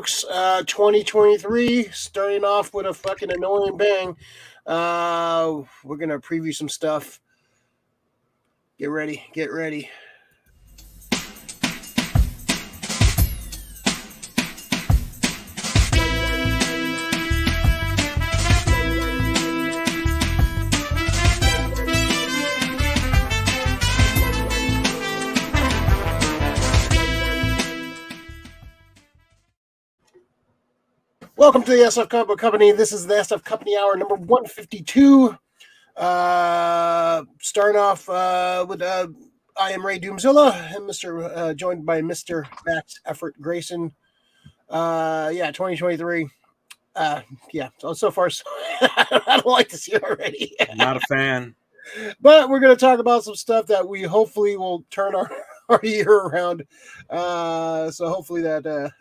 folks. 2023 starting off with a fucking annoying bang. We're gonna preview some stuff. Get ready. Get ready. Welcome to the SF Comic Book Company. This is the SF Company Hour number 152. Starting off with I am Ray Doomzilla and Mr. Joined by Mr. Max Effort Grayson. 2023. So far, I don't like this year already. Not a fan. But we're going to talk about some stuff that we hopefully will turn our year around. So hopefully that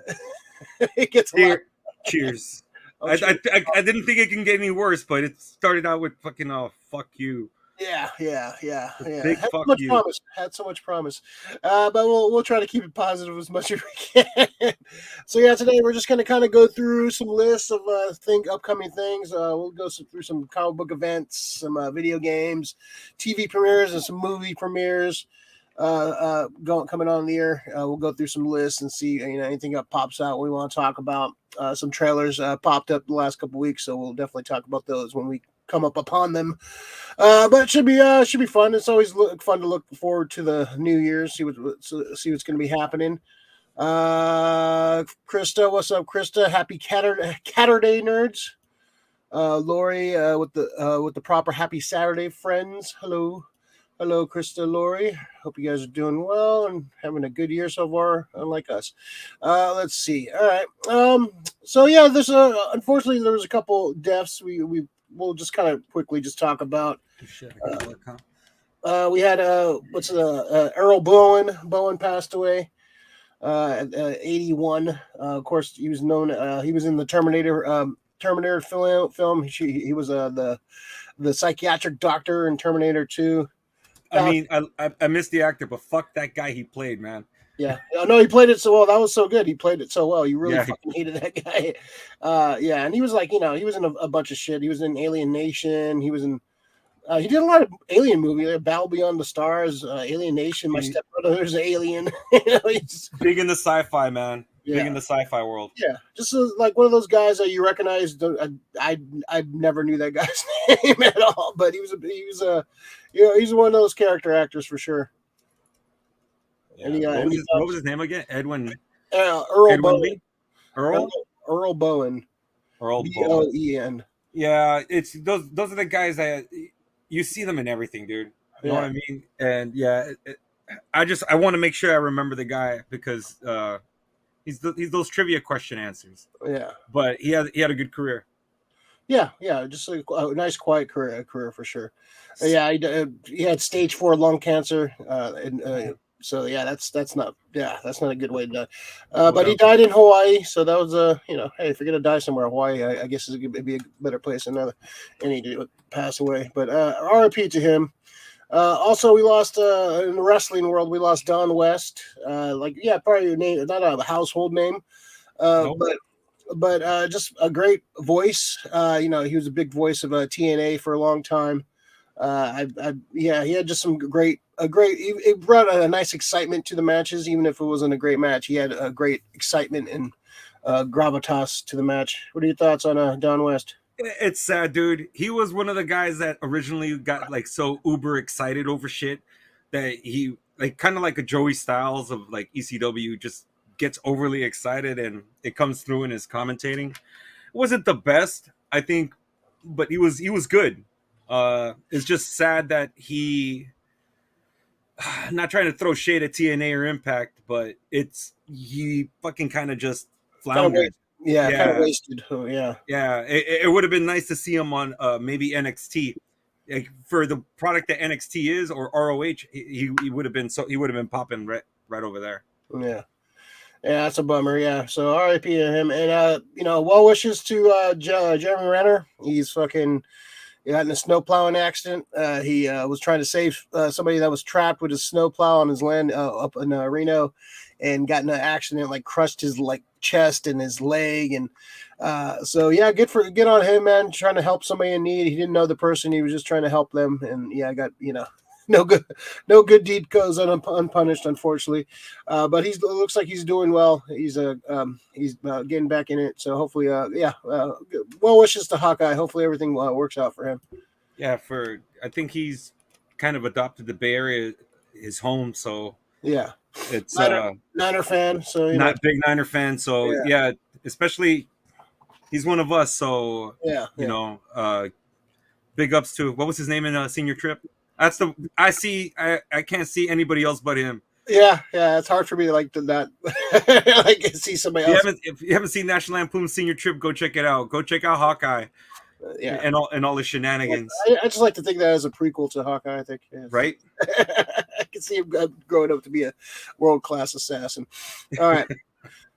it gets a lot. Cheers. I didn't think it can get any worse, but it started out with fucking fuck you. Yeah. Big had fuck so much you. promise. Had so much promise. But we'll try to keep it positive as much as we can. So today we're just gonna kind of go through some lists of upcoming things. We'll go through some comic book events, some video games, TV premieres, and some movie premieres. Coming on the air. We'll go through some lists and see anything that pops out we want to talk about. Some trailers popped up the last couple weeks, so we'll definitely talk about those when we come up upon them. But it should be fun. It's always fun to look forward to the New Year's, see what's going to be happening. Krista, what's up, Krista? Happy Catterday nerds. Lori with the proper happy Saturday friends. Hello, Krista, Lori. Hope you guys are doing well and having a good year so far, unlike us. Let's see. All right. There's unfortunately there was a couple deaths. We'll just kind of quickly just talk about. We had Earl Boen. Boen passed away at 81. Of course, he was known. He was in the Terminator film. He was the psychiatric doctor in Terminator 2. I mean, I missed the actor, but fuck that guy he played, man. Yeah. No, he played it so well. That was so good. He played it so well. You really fucking hated that guy. And he was like, he was in a bunch of shit. He was in Alien Nation. He was in, he did a lot of Alien movies, like Battle Beyond the Stars, Alien Nation, My Stepbrother's Alien. He's big in the sci-fi, man. Yeah. Big in the sci-fi world. Yeah, just like one of those guys that you recognize. I never knew that guy's name at all, but he's one of those character actors for sure. Yeah. And what was his name again? Edwin. Earl Boen. Earl Boen. Boen. Yeah, it's those are the guys that you see them in everything, dude. You know what I mean? And I want to make sure I remember the guy because he's those trivia question answers. Yeah, but he had a good career. Yeah, just a nice quiet career for sure. He had stage 4 lung cancer, so that's not a good way to die. But he died in Hawaii, so that was hey, if you're gonna die somewhere, Hawaii, I guess it'd be a better place than any to pass away. But R.I.P. to him. Also, we lost in the wrestling world. We lost Don West. Probably a name, not a household name, but just a great voice. He was a big voice of TNA for a long time. He had just some great. It brought a nice excitement to the matches, even if it wasn't a great match. He had a great excitement and gravitas to the match. What are your thoughts on Don West? It's sad, dude. He was one of the guys that originally got like so uber excited over shit that he like kind of like a Joey Styles of like ECW just gets overly excited and it comes through in his commentating. It wasn't the best, I think, but he was good. It's just sad that he not trying to throw shade at TNA or Impact, but he fucking kind of just floundered. Kind of wasted. Oh, yeah. Yeah, it would have been nice to see him on maybe NXT, like for the product that NXT is, or ROH. He would have been popping right over there. Yeah, that's a bummer. Yeah, so R.I.P. to him, and well wishes to Jeremy Renner. He's fucking got in a snow plowing accident. He was trying to save somebody that was trapped with his snow plow on his land up in Reno. and got in an accident, like crushed his like chest and his leg, and so yeah, good on him, man. Trying to help somebody in need. He didn't know the person; he was just trying to help them, and yeah, I got no good, no good deed goes unpunished, unfortunately. But it looks like he's doing well. He's getting back in it. So hopefully, well wishes to Hawkeye. Hopefully everything works out for him. Yeah, I think he's kind of adopted the Bay Area his home, so yeah, it's Niner fan. So not big Niner fan. So yeah, especially he's one of us. So big ups to what was his name in Senior Trip. That's I can't see anybody else but him. Yeah, it's hard for me to like to not like see somebody else. If you haven't seen National Lampoon's Senior Trip, go check it out. Go check out Hawkeye. And all the shenanigans. I just like to think that as a prequel to Hawkeye. I think right. I can see him growing up to be a world-class assassin. All right.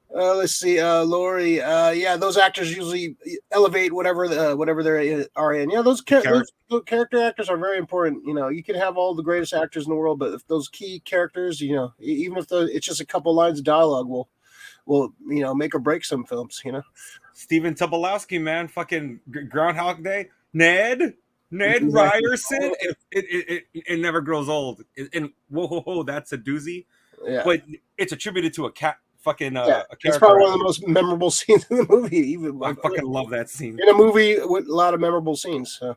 Let's see, Lori. Those actors usually elevate whatever they are in. Yeah, those character actors are very important. You can have all the greatest actors in the world, but if those key characters, even if it's just a couple lines of dialogue, will make or break some films. Steven Tobolowsky, man, fucking Groundhog Day. Ned Ryerson. It never grows old. And whoa, that's a doozy. Yeah, but it's attributed to a cat. Fucking it's probably one of the most memorable scenes in the movie. Even I fucking love that scene in a movie with a lot of memorable scenes. So,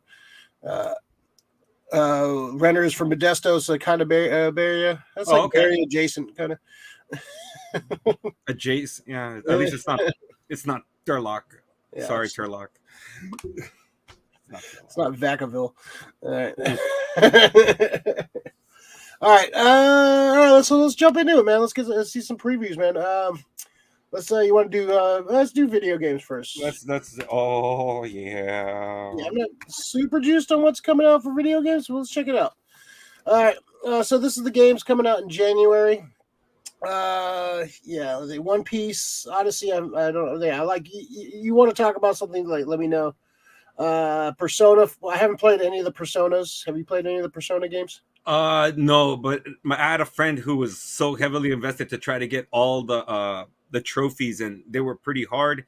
Renner is from Modesto, so kind of Bay Area. That's Bay adjacent, kind of. Adjacent, yeah. At least it's not Turlock. Yeah, sorry, Turlock. It's not Vacaville. All right. All right, let's jump into it, man. Let's see some previews, man. You want to do? Let's do video games first. Oh yeah. I'm not super juiced on what's coming out for video games. So let's check it out. All right, so this is the games coming out in January. The One Piece Odyssey. I don't know. Yeah, like you want to talk about something, like let me know. Persona. I haven't played any of the Personas. Have you played any of the Persona games? No, but I had a friend who was so heavily invested to try to get all the trophies, and they were pretty hard.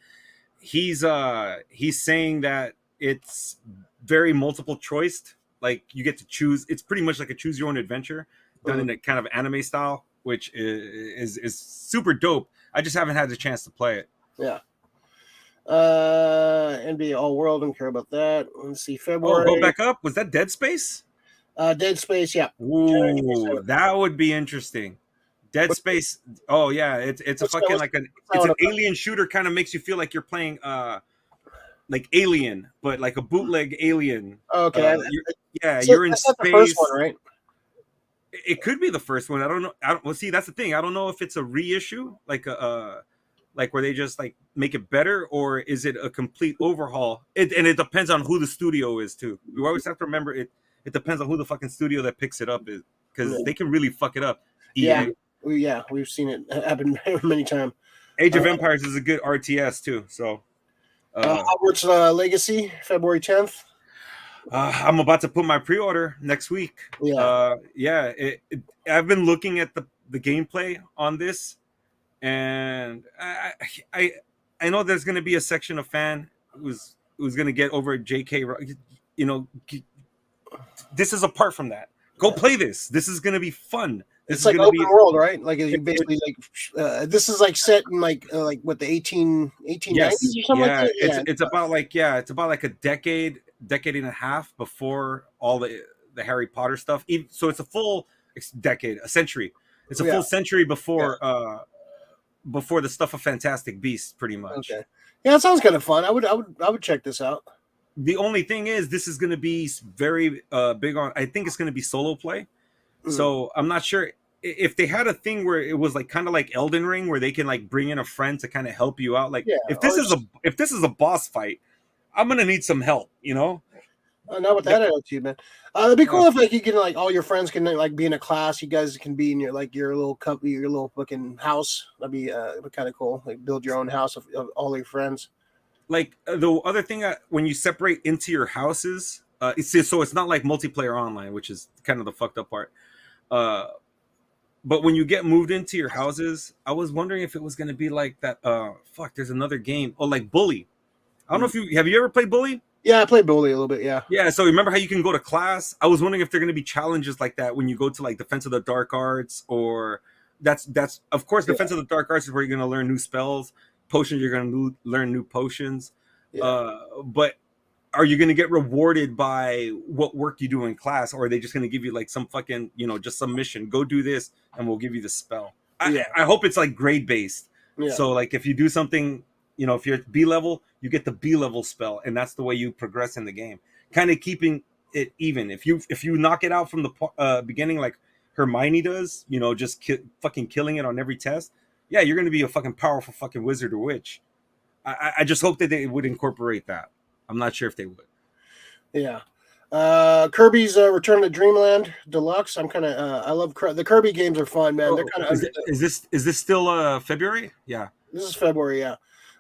He's saying that it's very multiple choiced. Like you get to choose. It's pretty much like a choose your own adventure done in a kind of anime style, which is super dope. I just haven't had the chance to play it. Yeah. NBA All World, don't care about that. Let's see, February. Oh, go back up. Was that Dead Space? Dead Space, yeah. Ooh, that would be interesting. Dead Space. Oh yeah, it's a fucking like an alien shooter. Kind of makes you feel like you're playing like Alien, but like a bootleg Alien. Okay. You're in space. The first one, right? It could be the first one. I don't know. Well, see, that's the thing. I don't know if it's a reissue, like like where they just like make it better, or is it a complete overhaul? And it depends on who the studio is too. You always have to remember it. It depends on who the fucking studio that picks it up is, because they can really fuck it up. Yeah, we've seen it happen many times. Age of Empires is a good RTS too. So, Hogwarts Legacy, February 10th. I'm about to put my pre-order next week. Yeah, I've been looking at the gameplay on this, and I know there's going to be a section of fan who's going to get over J.K. This is apart from that. Go play this. This is going to be fun. It's like open world, right? Like you basically this is like set in like what the 1890s or something like that. It's about like a decade and a half before all the Harry Potter stuff. So it's a full decade, a century. It's a full century before before the stuff of Fantastic Beasts, pretty much. Okay. Yeah, that sounds kind of fun. I would check this out. The only thing is, this is going to be very big on. I think it's going to be solo play. Mm-hmm. So I'm not sure if they had a thing where it was like kind of like Elden Ring, where they can like bring in a friend to kind of help you out. Like if this is a boss fight, I'm gonna need some help. Not with that attitude, man. It'd be cool if like you can like all your friends can like be in a class. You guys can be in your little your little fucking house. That'd be kind of cool. Like build your own house of all your friends. Like the other thing, when you separate into your houses, it's not like multiplayer online, which is kind of the fucked up part. But when you get moved into your houses, I was wondering if it was going to be like that. Fuck, there's another game. Oh, like Bully. I don't know if you ever played Bully. Yeah, I played Bully a little bit. Yeah. Yeah, so remember how you can go to class? I was wondering if there are going to be challenges like that when you go to like Defense of the Dark Arts, or that's of course Yeah. Defense of the Dark Arts is where you're going to learn new spells, potions. You're going to learn new potions. Yeah. But are you going to get rewarded by what work you do in class, or are they just going to give you like some fucking just some mission? Go do this, and we'll give you the spell. Yeah. I hope it's like grade based. Yeah. So like if you do something, if you're at B level, you get the B level spell, and that's the way you progress in the game. Kind of keeping it even. If you knock it out from the beginning, like Hermione does, just fucking killing it on every test. Yeah, you're gonna be a fucking powerful fucking wizard or witch. I just hope that they would incorporate that. I'm not sure if they would. Yeah. Kirby's Return to Dreamland Deluxe. I'm kind of I love the Kirby games are fun, man. They're kind of is this still February? Yeah. This is February, yeah.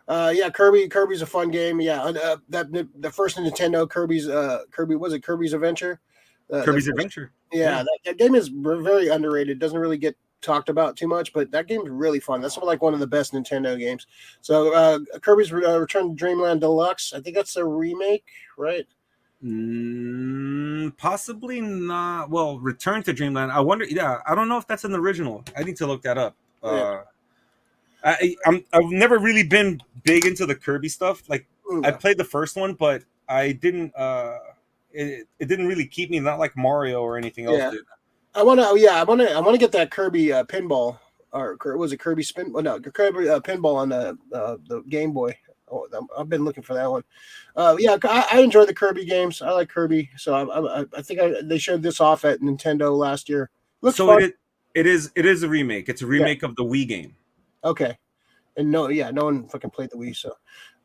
Yeah, Kirby's a fun game. Yeah, the first Nintendo Kirby was it Kirby's Adventure? Kirby's Adventure. Yeah, that game is very underrated. Doesn't really get talked about too much, but that game's really fun. That's like one of the best Nintendo games. So Kirby's Return to Dreamland Deluxe. I think that's a remake, right? Possibly not. Well, Return to Dreamland. I wonder. Yeah, I don't know if that's an original. I need to look that up. Yeah. I've never really been big into the Kirby stuff. Like I Yeah. played the first one, but I didn't. It didn't really keep me. Not like Mario or anything else Yeah. did. I want to get that Kirby pinball, or was it Kirby spin? Oh, no, Kirby pinball on the Game Boy. Oh, I've been looking for that one. Yeah, I enjoy the Kirby games. I like Kirby, so I think they showed this off at Nintendo last year. Looks So fun. it is a remake. It's a remake of the Wii game. Okay, and no one fucking played the Wii, so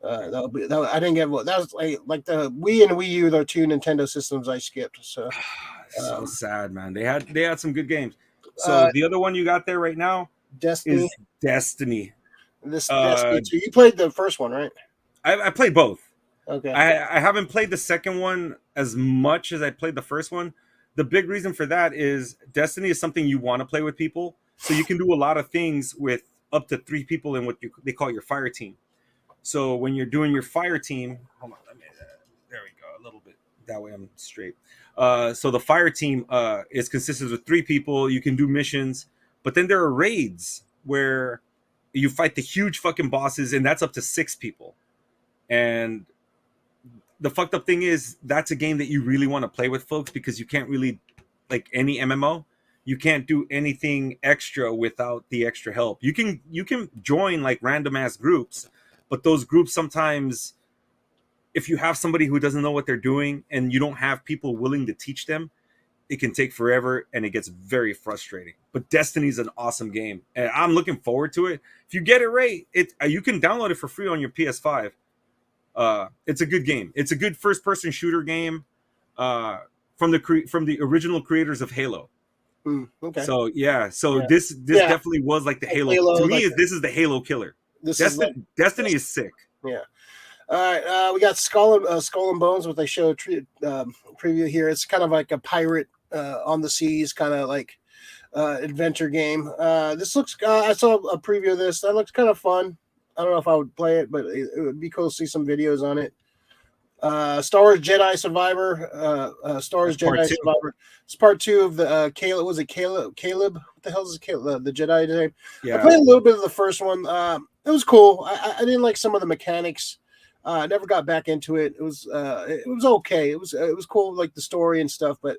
I didn't get that was like the Wii and Wii U, the two Nintendo systems I skipped. So So sad, man. They had some good games. So the other one you got there right now Destiny. is Destiny. Destiny 2. You played the first one, right? I played both. Okay. I haven't played the second one as much as I played the first one. The big reason for that is Destiny is something you want to play with people, so you can do a lot of things with up to 3 people in what they call your fire team. So when you're doing your fire team, hold on, there we go, a little bit that way I'm straight. So the fire team is consisted of 3 people. You can do missions, but then there are raids where you fight the huge fucking bosses, and that's up to 6 people. And the fucked up thing is that's a game that you really want to play with folks, because you can't really, like any MMO, you can't do anything extra without the extra help. You can join like random ass groups, but those groups sometimes, if you have somebody who doesn't know what they're doing and you don't have people willing to teach them, it can take forever and it gets very frustrating. But Destiny's an awesome game, and I'm looking forward to it. If you get it right, you can download it for free on your PS5. It's a good game. It's a good first-person shooter game from the original creators of Halo. Okay. So yeah, Yeah. this definitely was like the Halo. To me, like this is the Halo killer. Destiny is sick. Yeah. All right. We got Skull and Bones, what they show preview here. It's kind of like a pirate on the seas, kind of like adventure game. This looks. I saw a preview of this. That looks kind of fun. I don't know if I would play it, but it would be cool to see some videos on it. Star Wars Jedi Survivor. Star Wars Jedi Survivor. It's part 2 of the Caleb. Was it Caleb? Caleb? What the hell is Caleb? The Jedi name? Yeah. I played a little bit of the first one. It was cool. I didn't like some of the mechanics. I never got back into it. It was okay. It was cool, like the story and stuff. But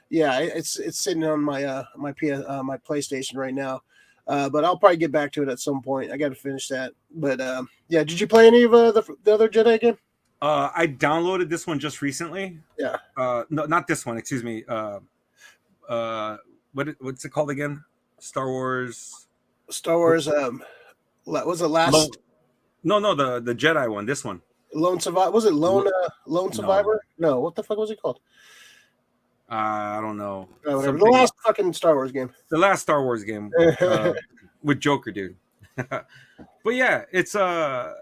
yeah, it's sitting on my my PlayStation right now. But I'll probably get back to it at some point. I got to finish that. But yeah, did you play any of the other Jedi game? I downloaded this one just recently. Yeah. No, not this one. Excuse me. What's it called again? Star Wars. Was it last? No, the Jedi one. This one. Lone Survivor. Was it Lone Survivor? No. What the fuck was it called? I don't know. Whatever. The last fucking Star Wars game. The last Star Wars game with Joker, dude. But yeah, it's I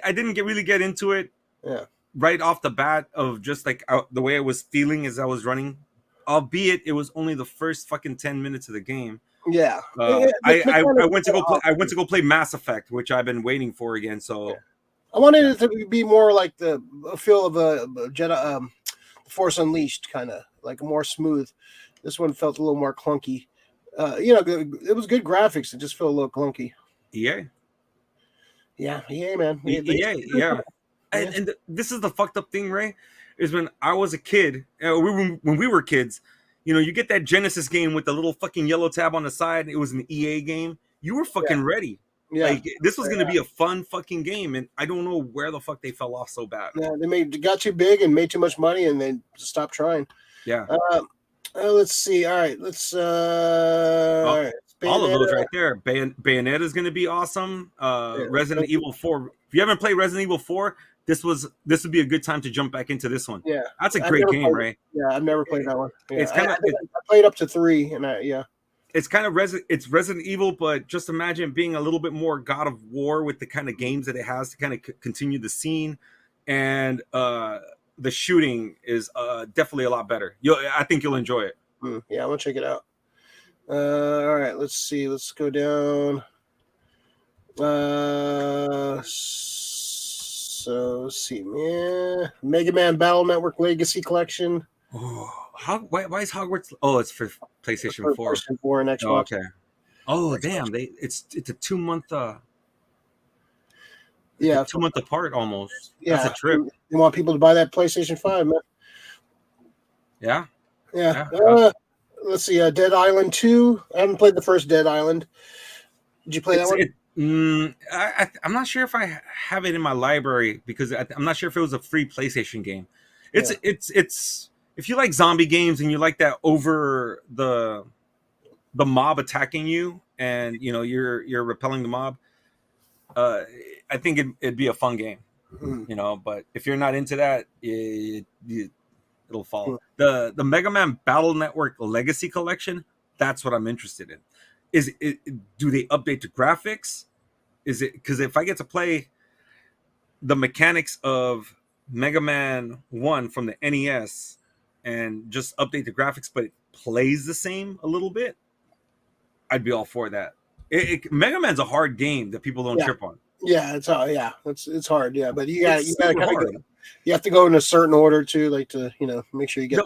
didn't really get into it. Yeah. Right off the bat, of just like the way I was feeling as I was running, albeit it was only the first fucking 10 minutes of the game. Yeah. I went to go play. I went to go play Mass Effect, which I've been waiting for again. So I wanted it to be more like the feel of a Jedi, Force Unleashed, kind of like more smooth. This one felt a little more clunky. It was good graphics. It just felt a little clunky. EA, Yeah, man. yeah. And this is the fucked up thing, Ray, is when I was a kid, when we were kids, you get that Genesis game with the little fucking yellow tab on the side. It was an EA game. You were fucking ready. Yeah. Like this was gonna be a fun fucking game, and I don't know where the fuck they fell off so bad. Yeah, they got too big and made too much money, and they stopped trying. Yeah. Let's see. All right, let's. All right. All of those right there. Bayonetta is gonna be awesome. Resident Evil 4. If you haven't played Resident Evil 4, this would be a good time to jump back into this one. Yeah, that's a great game, right? Yeah, I've never played that one. Yeah. It's kind of. I played up to 3, and it's kind of it's Resident Evil, but just imagine being a little bit more God of War with the kind of games that it has to kind of continue the scene, and the shooting is definitely a lot better. I think you'll enjoy it. Yeah, I'm gonna check it out. All right, let's see. Let's go down. So let's see, man. Mega Man Battle Network Legacy Collection. Oh, why is Hogwarts? Oh, it's for PlayStation 4. PlayStation 4 and Xbox. Oh, okay. Oh, damn! It's a 2-month. Yeah, 2 month apart almost. Yeah, that's a trip. You want people to buy that PlayStation 5, man? Yeah. Let's see. Dead Island 2. I haven't played the first Dead Island. Did you play that one? I'm not sure if I have it in my library because I'm not sure if it was a free PlayStation game. It's if you like zombie games and you like that over the mob attacking you and you're repelling the mob, I think it'd be a fun game. But if you're not into that, it'll fall. The Mega Man Battle Network Legacy Collection, that's what I'm interested in. Do they update the graphics? Is it because if I get to play the mechanics of Mega Man 1 from the NES and just update the graphics, but it plays the same a little bit, I'd be all for that. Mega Man's a hard game that people don't trip on. Yeah, it's hard. Yeah, but you gotta kind of you have to go in a certain order too, like to make sure you get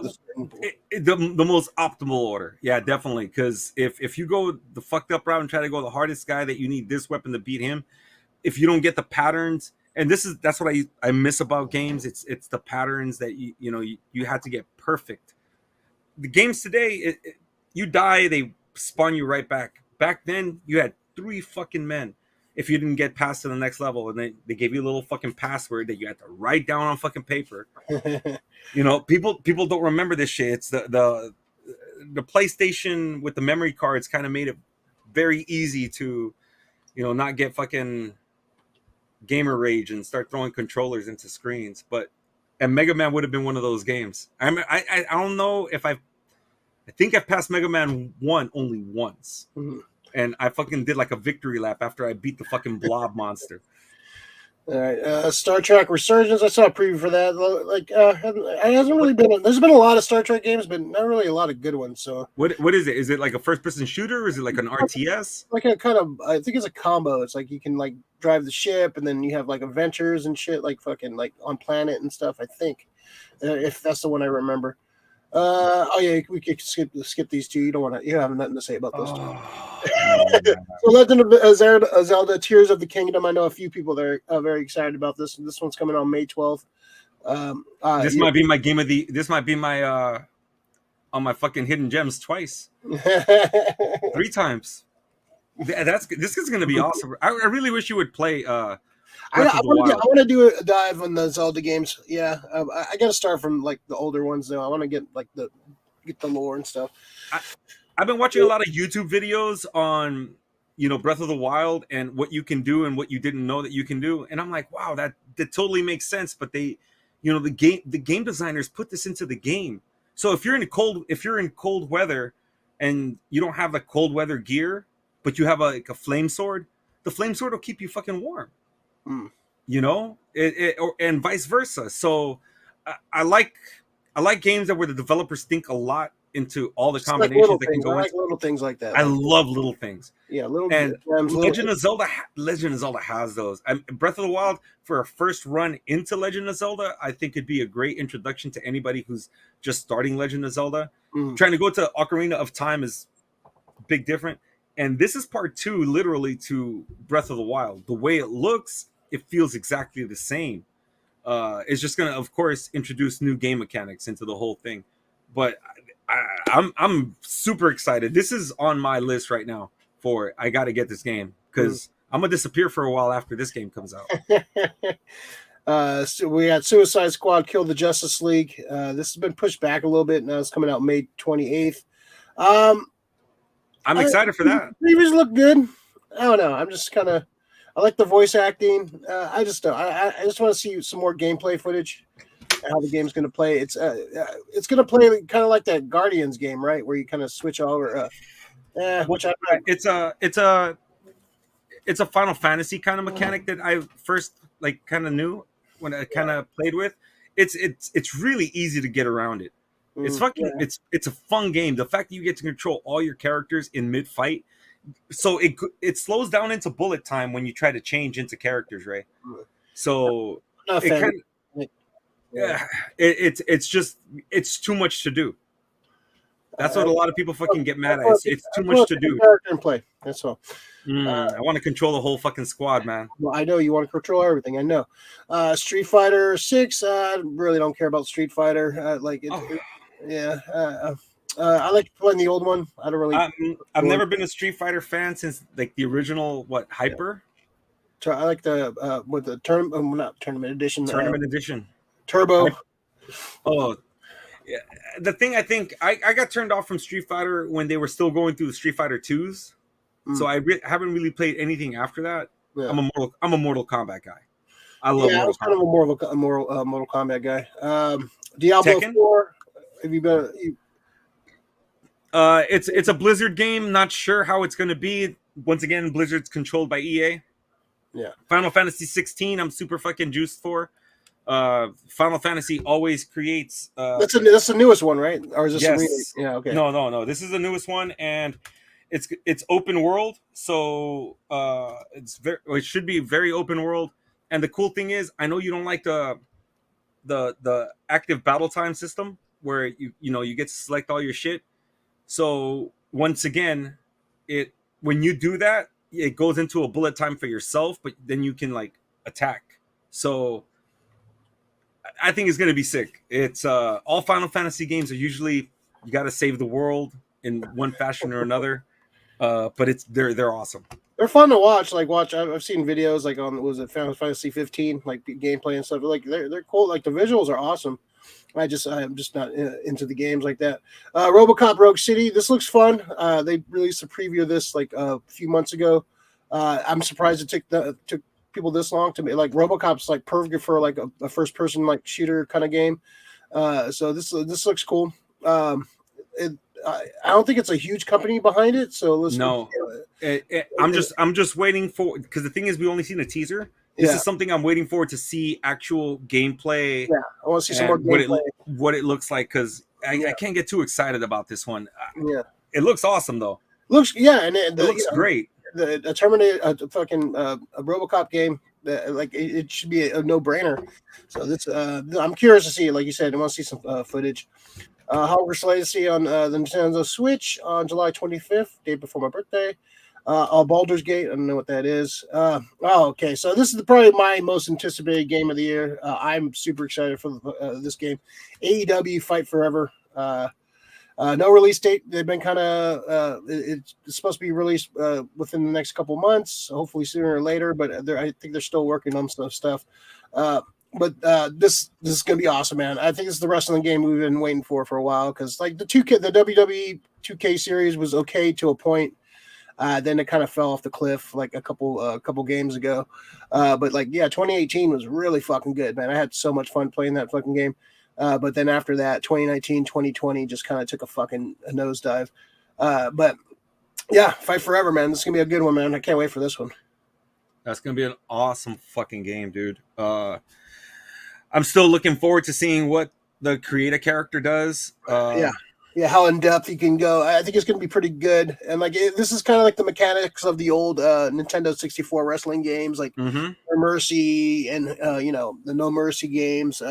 the most optimal order. Yeah, definitely. Because if you go the fucked up route and try to go the hardest guy that you need this weapon to beat him, if you don't get the patterns, and that's what I miss about games. It's the patterns that you had to get perfect. The games today, you die, they spawn you right back. Back then, you had 3 fucking men. If you didn't get past to the next level, and they gave you a little fucking password that you had to write down on fucking paper. People don't remember this shit. It's the PlayStation with the memory cards kind of made it very easy to, not get fucking gamer rage and start throwing controllers into screens. And Mega Man would have been one of those games. I don't know if I think I've passed Mega Man 1 only once. Mm-hmm. And I fucking did like a victory lap after I beat the fucking blob monster. All right, Star Trek Resurgence. I saw a preview for that. It hasn't really been. There's been a lot of Star Trek games, but not really a lot of good ones. So what is it? Is it like a first-person shooter? Or is it like an RTS? Like a kind of. I think it's a combo. It's like you can like drive the ship, and then you have like adventures and shit, like fucking like on planet and stuff. I think, if that's the one I remember. We could skip these two. You have nothing to say about those two. So Legend of Zelda Tears of the Kingdom. I know a few people that are very excited about this. This one's coming on May 12th. This might be my game of the. This might be my on my fucking hidden gems twice, 3 times. This is gonna be awesome. I really wish you would play. I want to do a dive on the Zelda games. Yeah, I got to start from like the older ones though. I want to get the lore and stuff. I've been watching a lot of YouTube videos on Breath of the Wild and what you can do and what you didn't know that you can do, and I'm like, wow, that totally makes sense. But they, the game designers put this into the game. So if you're in cold weather and you don't have the cold weather gear, but you have a flame sword, the flame sword will keep you fucking warm. And vice versa. So I like games where the developers think a lot into all the Just like combinations little that can things. I go like into. little things like that. I Like love little things. yeah, little And gems, little. Legend of Zelda has those. Breath of the Wild for a first run into Legend of Zelda, I think it'd be a great introduction to anybody who's just starting Legend of Zelda. Mm. Trying to go to Ocarina of Time is big different, and this is part two, literally to Breath of the Wild. The way it looks, it feels exactly the same. It's just gonna, of course, introduce new game mechanics into the whole thing. But I'm super excited. This is on my list right now for I got to get this game because I'm gonna disappear for a while after this game comes out. So we had Suicide Squad Kill the Justice League. This has been pushed back a little bit. Now it's coming out May 28th. I'm excited for that. Previews look good. I don't know. I'm just kind of. I like the voice acting. I just don't. I just want to see some more gameplay footage. How the game's going to play. It's going to play kind of like that Guardians game, right? Where you kind of switch over. Which it's a Final Fantasy kind of mechanic that I first like kind of knew when I kind of played with. It's really easy to get around it. It's fucking it's a fun game. The fact that you get to control all your characters in mid fight, so it slows down into bullet time when you try to change into characters, right? So it's just it's too much to do. That's what a lot of people fucking get mad at. It's too much to do. Character and play. That's all. I want to control the whole fucking squad, man. Well, I know you want to control everything. I know. Street Fighter 6. I really don't care about Street Fighter. Like it. Yeah. I like playing the old one. I don't really. I've never been a Street Fighter fan since like the original Hyper. I like the with the not tournament edition. Tournament edition. Turbo. Oh, yeah. The thing I think I got turned off from Street Fighter when they were still going through the Street Fighter 2s. So I haven't really played anything after that. Yeah. I'm a Mortal Kombat guy. I love. Yeah, I was kind of a Mortal Kombat guy. Diablo Tekken? 4. Have you been? It's a Blizzard game. Not sure how it's going to be. Once again, Blizzard's controlled by EA. Yeah. Final Fantasy 16. I'm super fucking juiced for. Final Fantasy always creates. That's the newest one, right? Or is this yes. a remake? Yeah. Okay. No. This is the newest one, and it's open world. So it should be very open world. And the cool thing is, I know you don't like the active battle time system where you get to select all your shit. So once again, when you do that, it goes into a bullet time for yourself, but then you can like attack. So I think it's gonna be sick. It's all Final Fantasy games are usually you got to save the world in one fashion or another, but they're awesome. They're fun to watch. I've seen videos like on Final Fantasy 15, like gameplay and stuff. Like they're cool. Like the visuals are awesome. I'm just not into the games like that. RoboCop Rogue City. This looks fun. They released a preview of this like a few months ago. I'm surprised it took people this long to make. Like RoboCop's like perfect for like a first person like shooter kind of game. So this looks cool. I don't think it's a huge company behind it. So I'm just waiting for, because the thing is we only seen a teaser. This is something I'm waiting for to see actual gameplay. Yeah, I want to see some more gameplay. What it looks like, because I can't get too excited about this one. Yeah, it looks awesome though. And it looks great. The Terminator, a RoboCop game, like it should be a no-brainer. So I'm curious to see it. Like you said, I want to see some footage. Hogwarts Legacy on the Nintendo Switch on July 25th, day before my birthday. Baldur's Gate, I don't know what that is. Okay, so this is probably my most anticipated game of the year. I'm super excited for this game. AEW Fight Forever. No release date. They've been kind of it's supposed to be released within the next couple months, hopefully sooner or later. But I think they're still working on some stuff. But this is gonna be awesome, man. I think it's the wrestling game we've been waiting for a while, because like the WWE 2K series was okay to a point. Then it kind of fell off the cliff like a couple games ago. But 2018 was really fucking good, man. I had so much fun playing that fucking game. But then after that, 2019, 2020 just kind of took a nosedive. But yeah, Fight Forever, man. This is gonna be a good one, man. I can't wait for this one. That's gonna be an awesome fucking game, dude. I'm still looking forward to seeing what the create a character does. Yeah, how in depth you can go. I think it's going to be pretty good. And like this is kind of like the mechanics of the old Nintendo 64 wrestling games, like Mm-hmm. No Mercy and the No Mercy games,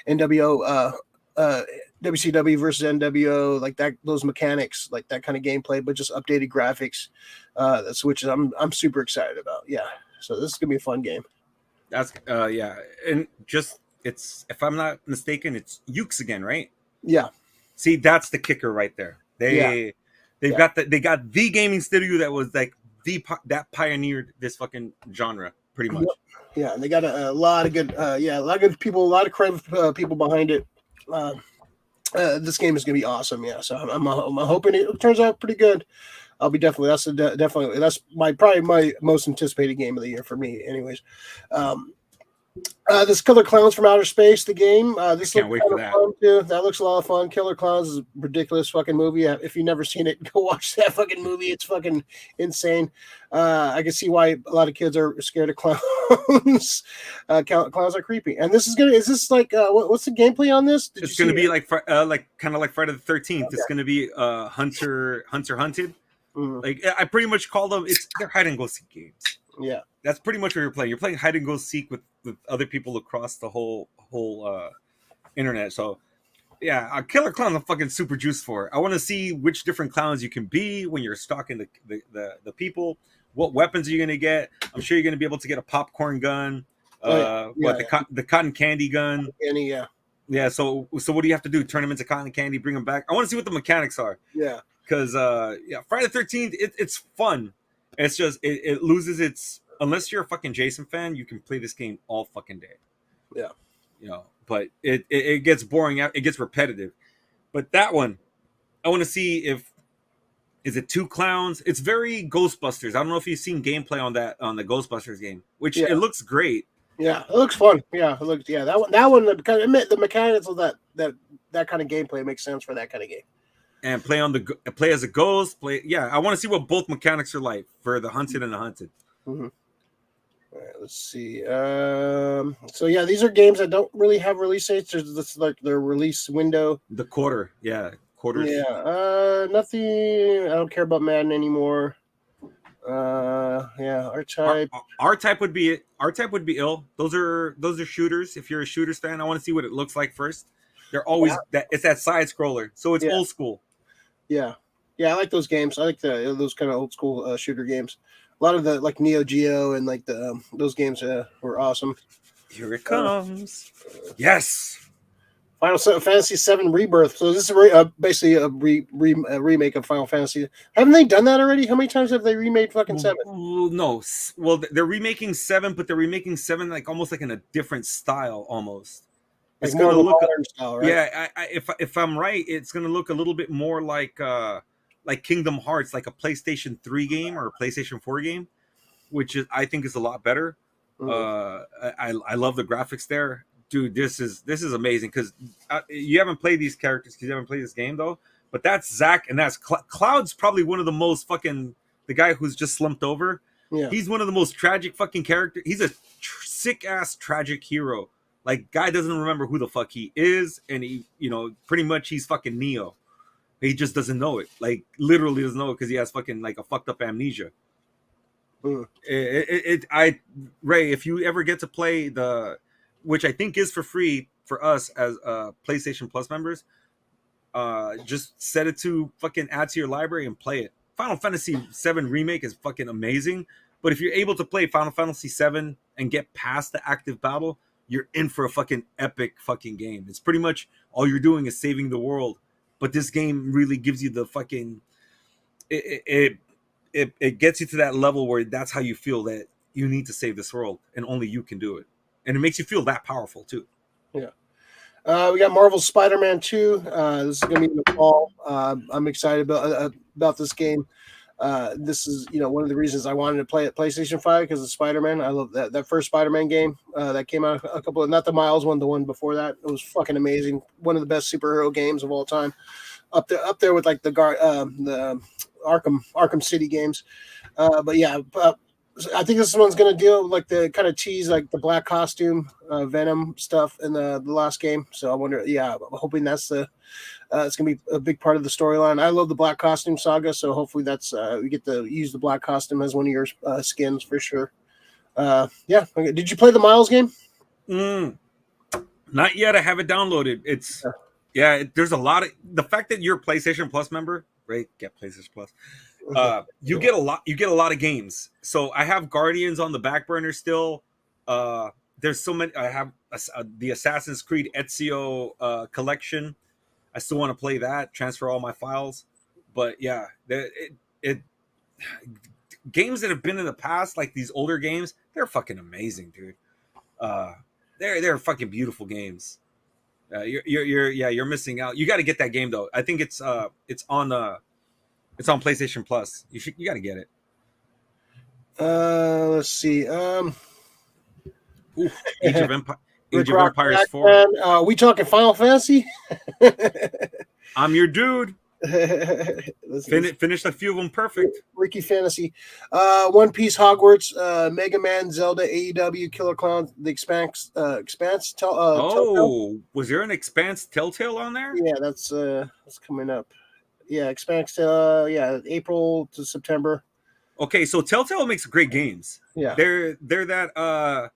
NWO, uh, WCW versus NWO, like that. Those mechanics, like that kind of gameplay, but just updated graphics. That's which I'm super excited about. Yeah, so this is gonna be a fun game. That's yeah, and just it's if I'm not mistaken, it's Ukes again, right? Yeah, See, that's the kicker right there. yeah, They've yeah. got they got the gaming studio that was like that pioneered this fucking genre pretty Yep. much. Yeah, and they got a lot of good, a lot of good people, a lot of creative people behind it. This game is going to be awesome. Yeah, so I'm hoping it turns out pretty good. I'll be definitely definitely that's probably my most anticipated game of the year for me. Anyways, this Killer Clowns from Outer Space, the game. This I looks can't wait kind for of that. fun too. That looks a lot of fun. Killer Clowns is a ridiculous fucking movie. If you've never seen it, go watch that fucking movie. It's fucking insane. I can see why a lot of kids are scared of clowns. Clowns are creepy. And this is this like what's the gameplay on this? It's gonna be like kind of like Friday the 13th. Okay. It's gonna be Hunter Hunted. Mhm. Like I pretty much call them. They're hide and go seek games. Yeah. That's pretty much what you're playing. You're playing hide and go seek with other people across the whole internet. So yeah, a killer clown I'm fucking super juiced for. I want to see which different clowns you can be when you're stalking the people. What weapons are you gonna get? I'm sure you're gonna be able to get a popcorn gun. The cotton candy gun. Yeah. Yeah. So what do you have to do? Turn them into cotton candy, bring them back. I want to see what the mechanics are. Yeah. Because Friday the 13th, it's fun. It's just it loses its unless you're a fucking Jason fan, you can play this game all fucking day. Yeah. But it gets boring. It gets repetitive. But that one, I want to see if is it two clowns. It's very Ghostbusters. I don't know if you've seen gameplay on the Ghostbusters game, which it looks great. Yeah, it looks fun. Yeah, it looks that one the mechanics of that kind of gameplay makes sense for that kind of game. And play as a ghost. I want to see what both mechanics are like for the hunted and the hunted. Mm-hmm. All right, let's see. So yeah, these are games that don't really have release dates. There's this like their release window. The quarters. Yeah. Nothing. I don't care about Madden anymore. R-Type. R-Type would be it. R-Type would be ill. Those are shooters. If you're a shooters fan, I want to see what it looks like first. They're always it's that side scroller, so it's old school. Yeah, I like those games. I like those kind of old school shooter games. A lot of the like Neo Geo and like the those games were awesome. Here it comes. Yes. Final Fantasy VII Rebirth. So this is basically a remake of Final Fantasy. Haven't they done that already? How many times have they remade fucking 7? No. Well, they're remaking 7, but they're remaking 7 like almost like in a different style almost. Like it's gonna look style, right? Yeah, if I'm right, it's gonna look a little bit more like Kingdom Hearts, like a PlayStation 3 game or a PlayStation 4 game, which I think is a lot better. Mm-hmm. I love the graphics there. Dude, this is amazing because you haven't played these characters because you haven't played this game though. But that's Zack and that's Cloud's probably one of the most fucking the guy who's just slumped over. Yeah, he's one of the most tragic fucking characters. He's a sick ass tragic hero. Like guy doesn't remember who the fuck he is, and he pretty much he's fucking Neo. He just doesn't know it. Like literally doesn't know it because he has fucking like a fucked up amnesia. Ray, if you ever get to play which I think is for free for us as PlayStation Plus members, just set it to fucking add to your library and play it. Final Fantasy VII Remake is fucking amazing, but if you're able to play Final Fantasy VII and get past the active battle, you're in for a fucking epic fucking game. It's pretty much all you're doing is saving the world, but this game really gives you the fucking it gets you to that level where that's how you feel that you need to save this world and only you can do it. And it makes you feel that powerful too. Yeah. We got Marvel's Spider-Man 2. This is going to be in the fall. I'm excited about this game. This is one of the reasons I wanted to play at PlayStation 5 because of Spider-Man. I love that first Spider-Man game that came out a couple of, not the Miles one, the one before that. It was fucking amazing. One of the best superhero games of all time. Up there with like the Arkham City games. But yeah, I think this one's going to deal with like the kind of tease like the black costume, Venom stuff in the last game. So I wonder, yeah, I'm hoping that's the it's going to be a big part of the storyline. I love the black costume saga, so hopefully that's we get to use the black costume as one of your skins for sure. Yeah, okay. Did you play the Miles game? Not yet. I have it downloaded. It's there's a lot of the fact that you're a PlayStation Plus member, right? Get PlayStation Plus. You get a lot. You get a lot of games. So I have Guardians on the back burner still. There's so many. I have the Assassin's Creed Ezio collection. I still want to play that. Transfer all my files. But yeah, it games that have been in the past, like these older games, they're fucking amazing, dude. They're fucking beautiful games. You're missing out. You got to get that game though. I think it's on PlayStation Plus. You got to get it. Let's see. Ooh, Age of Empires 4. We talking Final Fantasy? I'm your dude. Finished a few of them perfect. Ricky Fantasy, One Piece, Hogwarts, Mega Man, Zelda, AEW, Killer Clown, the Expanse. Was there an Expanse Telltale on there? Yeah, that's coming up. Yeah, Expanse. Yeah, April to September. Okay, so Telltale makes great games. Yeah, they're that.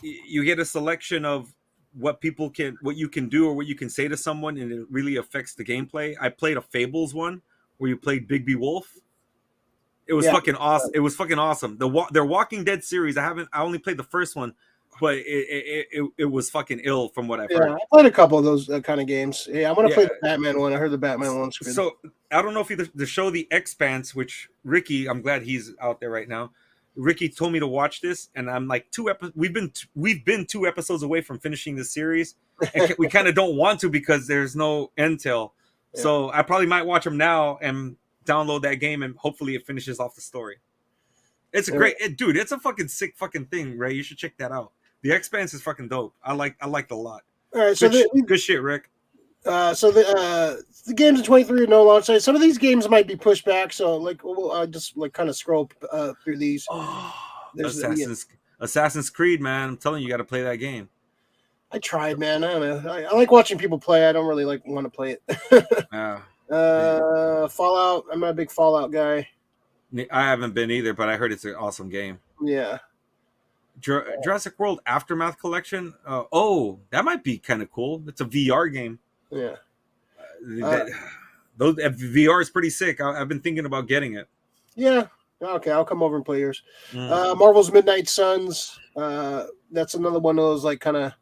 You get a selection of what you can do or what you can say to someone, and it really affects the gameplay. I played a Fables one where you played Bigby Wolf. It was fucking awesome. It was fucking awesome. Their Walking Dead series, I only played the first one, but it was fucking ill from what I've heard. I played a couple of those kind of games. Yeah, I'm gonna play the Batman one. I heard the Batman one's good. So I don't know if the show The Expanse, which Ricky, I'm glad he's out there right now. Ricky told me to watch this, and I'm like we've been 2 episodes away from finishing the series, and we kind of don't want to because there's no intel. Yeah. So I probably might watch them now and download that game, and hopefully it finishes off the story. It's a great dude. It's a fucking sick fucking thing, Ray. You should check that out. The Expanse is fucking dope. I liked it a lot. All right, good shit, Rick. So the games in 23 are no launch date. Some of these games might be pushed back. So I just kind of scroll through these. Assassin's Creed, man. I'm telling you, got to play that game. I tried, man. I don't know. I like watching people play. I don't really want to play it. Fallout. I'm not a big Fallout guy. I haven't been either, but I heard it's an awesome game. Yeah. Jurassic World Aftermath Collection. That might be kind of cool. It's a VR game. Yeah. Those VR is pretty sick. I've been thinking about getting it. Yeah. Okay, I'll come over and play yours. Marvel's Midnight Suns. That's another one of those like kind of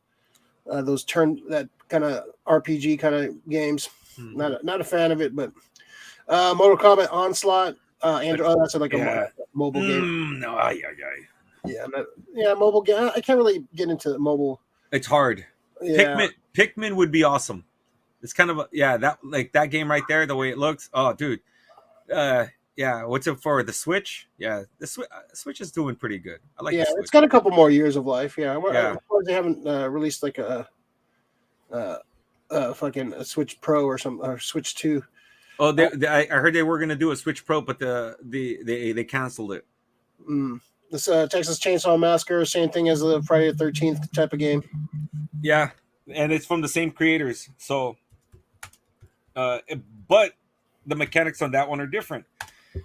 those that kind of RPG kind of games. Not a fan of it, but Mortal Kombat Onslaught. That's like a mobile game. Mobile game. I can't really get into mobile. It's hard. Yeah. Pikmin would be awesome. It's kind of that game right there, the way it looks. Oh, dude. What's it for? The Switch? Yeah, the Switch is doing pretty good. I like. Yeah, it's got a couple more years of life. Yeah, they haven't released like a fucking a Switch Pro or Switch 2. Oh, I heard they were going to do a Switch Pro, but they canceled it. This Texas Chainsaw Massacre, same thing as the Friday the 13th type of game. Yeah, and it's from the same creators. So, but the mechanics on that one are different.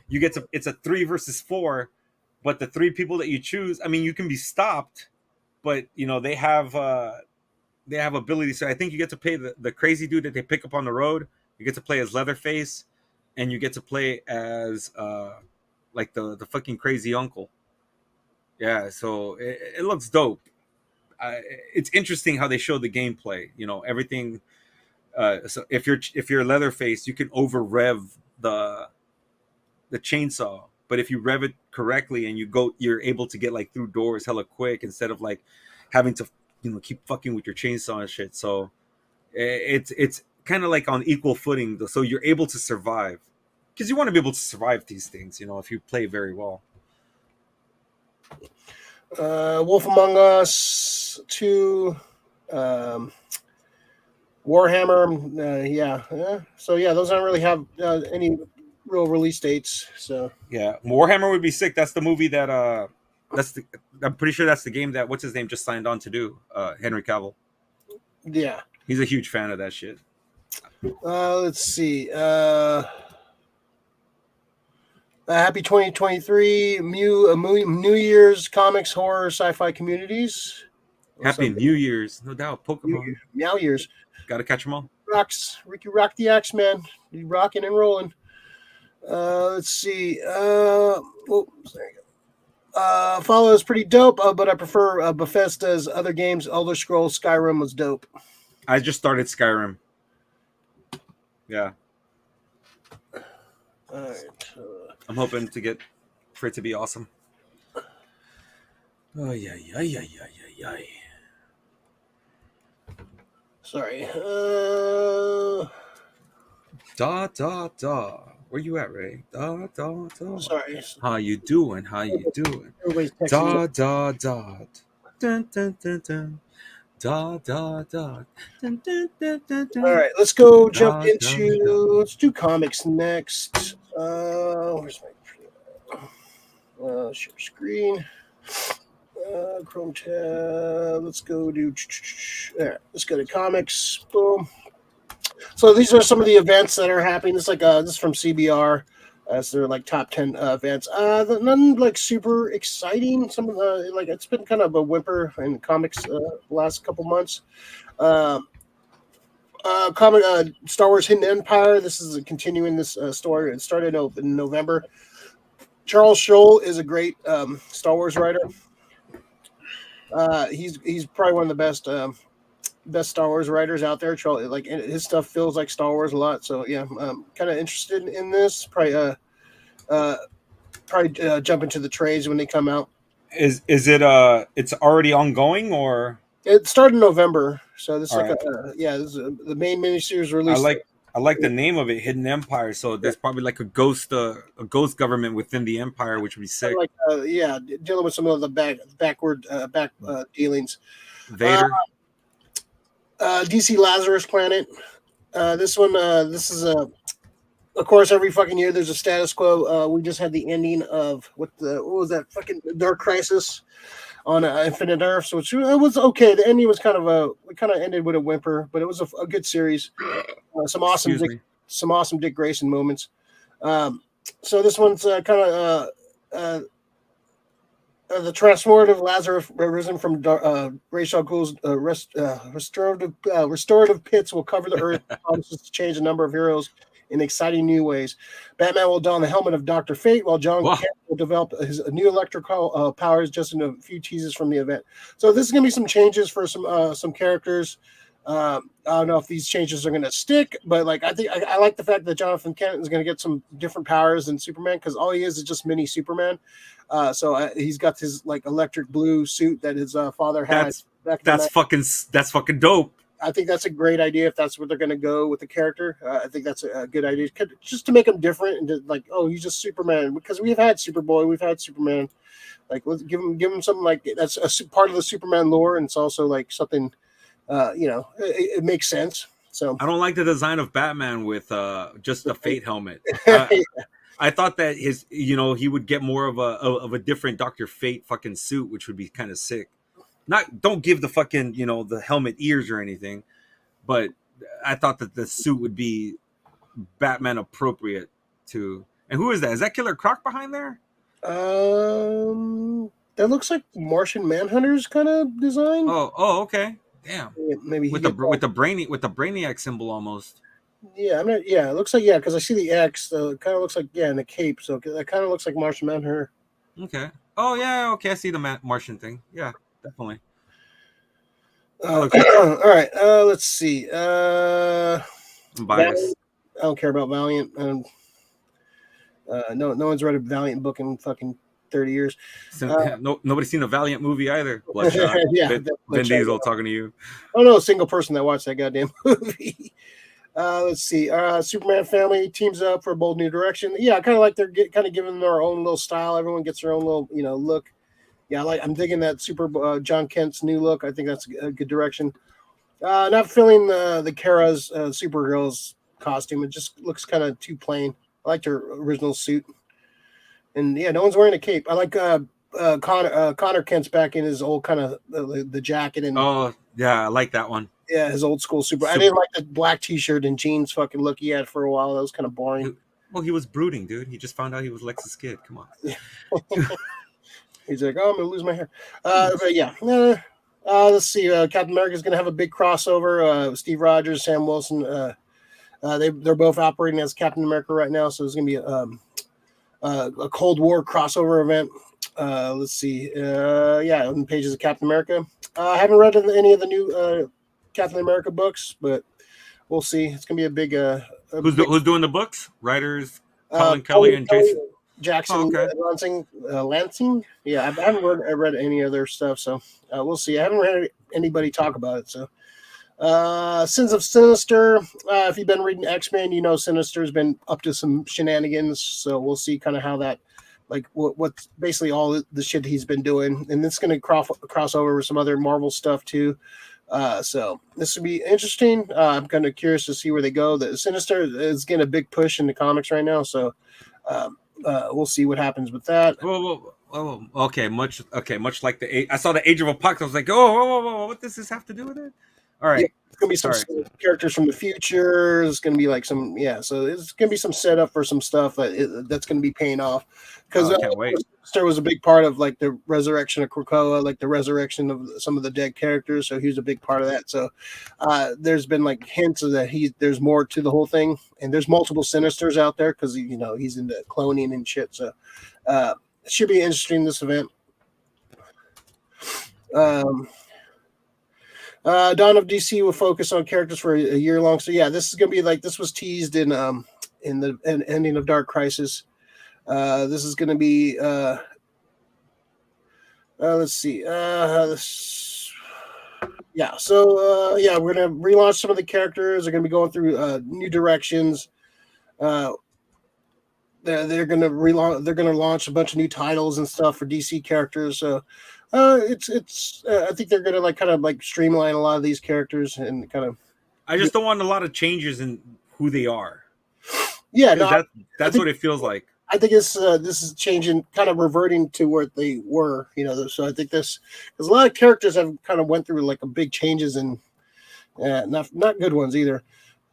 It's a 3 versus 4, but the 3 people that you choose, I mean, you can be stopped, but they have abilities. So I think you get to play the crazy dude that they pick up on the road. You get to play as Leatherface, and you get to play as like the fucking crazy uncle. Yeah, so it looks dope. It's interesting how they show the gameplay. Everything. So if you're Leatherface, you can over rev the chainsaw, but if you rev it correctly and you're able to get like through doors hella quick instead of like having to keep fucking with your chainsaw and shit. So it's kind of like on equal footing, so you're able to survive, because you want to be able to survive these things, if you play very well. Wolf Among Us 2, Warhammer, So those don't really have any real release dates. So Yeah, Warhammer would be sick. That's the movie that that's the. I'm pretty sure that's the game that what's his name just signed on to do. Henry Cavill. yeah. He's a huge fan of that shit. Let's see. Happy 2023, New Year's comics, horror, sci-fi communities. Happy New Year's, no doubt. Pokemon, Meow years. gotta catch them all. Rocks. Ricky Rock the Axe Man. You rocking and rolling. Let's see. There you go. Follow is pretty dope, but I prefer Bethesda's other games. Elder Scrolls Skyrim was dope. I just started Skyrim. Yeah. All right. I'm hoping to get for it to be awesome. Oh yeah. Sorry. Where you at, Ray? Sorry. How you doing? Everybody's texting. Dun dun dun dun. Dun, dun, dun. Dun, dun, dun, dun, dun. All right, let's go jump into. Let's do comics next. Where's my share screen? Chrome tab. Let's go do. Let's go to comics. Boom. So these are some of the events that are happening. This is this is from CBR. So they're like top 10 events. None like super exciting. Some of the like it's been kind of a whimper in comics last couple months. Star Wars Hidden Empire. This is continuing this story. It started in November. Charles Scholl is a great Star Wars writer. He's probably one of the best Star Wars writers out there. Like his stuff feels like Star Wars a lot. So yeah, I'm kind of interested in this. Probably jump into the trades when they come out. Is it it's already ongoing or? It started in November, so this is All like this is the main miniseries release. I like the name of it, Hidden Empire. So there's probably like a ghost government within the empire, which would be sick. Like dealing with some of the backward dealings. Vader. DC Lazarus Planet. This one, this is of course, every fucking year there's a status quo. We just had the ending of what was that fucking Dark Crisis on Infinite Earths, which it was okay. The ending was kind of ended with a whimper, but it was a good series. Some awesome Dick Grayson moments. So this one's kind of the transformative Lazarus risen from Ra's al Ghul's restorative pits will cover the earth. Promises to change the number of heroes in exciting new ways. Batman will don the helmet of Dr. Fate, while John Kent will develop his new electrical powers. Just in a few teases from the event. So this is going to be some changes for some characters. I don't know if these changes are going to stick, but like I think I like the fact that Jonathan Kent is going to get some different powers than Superman, because all he is just mini Superman. So he's got his like electric blue suit that his father had. That's fucking dope. I think that's a great idea if that's where they're going to go with the character. I think that's a good idea, just to make him different and to, like, oh, he's just Superman, because we've had Superboy, we've had Superman. Like, let's give him something like that's a part of the Superman lore, and it's also like something, it makes sense. So I don't like the design of Batman with just a Fate helmet. I thought that he would get more of a different Dr. Fate fucking suit, which would be kind of sick. Don't give the fucking the helmet ears or anything, but I thought that the suit would be Batman appropriate to. And who is that? Is that Killer Croc behind there? That looks like Martian Manhunter's kind of design. Oh, okay. Damn. Yeah, maybe with the Brainiac symbol almost. Yeah, I'm not. Yeah, it looks like because I see the X. It kind of looks like and the cape. So that kind of looks like Martian Manhunter. Okay. Oh yeah. Okay, I see the Martian thing. Yeah. Definitely. All right. Let's see. I'm biased. I don't care about Valiant. No one's read a Valiant book in fucking 30 years. Nobody's seen a Valiant movie either. Bloodshot. Yeah, Vin Diesel talking to you. I don't know a single person that watched that goddamn movie. Let's see. Superman family teams up for a bold new direction. Yeah, I kind of like they're kind of giving their own little style. Everyone gets their own little look. Yeah, I'm digging that super John Kent's new look. I think that's a good direction. Not feeling the Kara's Supergirl's costume. It just looks kind of too plain. I liked her original suit, and yeah, no one's wearing a cape. I like Connor Kent's back in his old kind of the jacket and Oh yeah, I like that one. yeah, his old school super. I didn't like the black T-shirt and jeans fucking look he had for a while. That was kind of boring. Well, he was brooding, dude. He just found out he was Lex's kid. Come on. He's like, oh, I'm gonna lose my hair. But yeah, let's see. Captain America's gonna have a big crossover. Steve Rogers, Sam Wilson. They're both operating as Captain America right now, so there's gonna be a Cold War crossover event. Let's see. Yeah, on the pages of Captain America. I haven't read any of the new Captain America books, but we'll see. It's gonna be a big. Who's doing the books? Writers Colin Kelly and Jason Jackson Lansing. Yeah, I haven't read any of their stuff, so we'll see. I haven't read anybody talk about it. So, Sins of Sinister. If you've been reading X-Men, you know Sinister's been up to some shenanigans. So we'll see kind of how that, like, what's basically all the shit he's been doing, and it's going to cross over with some other Marvel stuff too. So this would be interesting. I'm kind of curious to see where they go. The Sinister is getting a big push in the comics right now, so we'll see what happens with that. Okay, much like I saw the Age of Apocalypse. I was like, oh, what does this have to do with it? All right. Yeah, it's gonna be some characters from the future. It's gonna be like so it's gonna be some setup for some stuff that's gonna be paying off. Because Sinister was a big part of like the resurrection of Krakoa, like the resurrection of some of the dead characters. So he was a big part of that. So there's been like hints of that there's more to the whole thing, and there's multiple Sinisters out there because he's into cloning and shit. So it should be interesting, this event. Dawn of DC will focus on characters for a year long. So yeah, this is gonna be like this was teased in the ending of Dark Crisis. This is gonna be let's see. Yeah, so we're gonna relaunch some of the characters. They're gonna be going through new directions. They're gonna relaunch. They're gonna launch a bunch of new titles and stuff for DC characters. So it's I think they're gonna kind of streamline a lot of these characters and kind of. I just don't want a lot of changes in who they are. Yeah, no, that's what it feels like. I think this is changing, kind of reverting to where they were. So I think because a lot of characters have kind of went through like a big changes and not good ones either.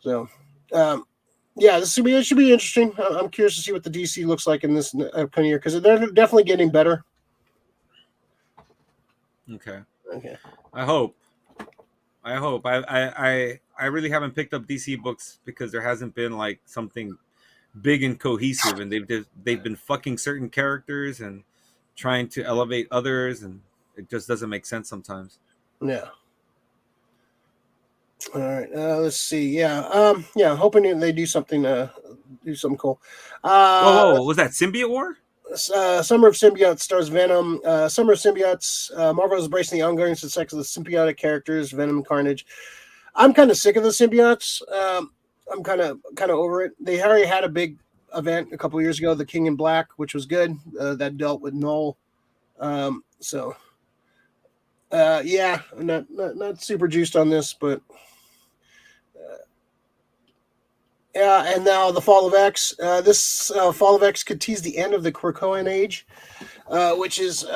So yeah, it should be interesting. I'm curious to see what the DC looks like in this upcoming year because they're definitely getting better. Okay. I hope. I really haven't picked up DC books because there hasn't been like something big and cohesive, and they've been fucking certain characters and trying to elevate others, and it just doesn't make sense sometimes. Yeah. All right. Let's see. Yeah. Hoping they do something cool. Whoa! Was that Symbiote War? Summer of Symbiotes stars Venom. Summer of Symbiotes. Marvel is embracing the ongoing success of the symbiotic characters, Venom and Carnage. I'm kind of sick of the symbiotes. I'm kind of over it. They already had a big event a couple years ago, the King in Black, which was good. That dealt with Null. So I'm not super juiced on this, but and now the Fall of X. This Fall of X could tease the end of the Krakoan age, which is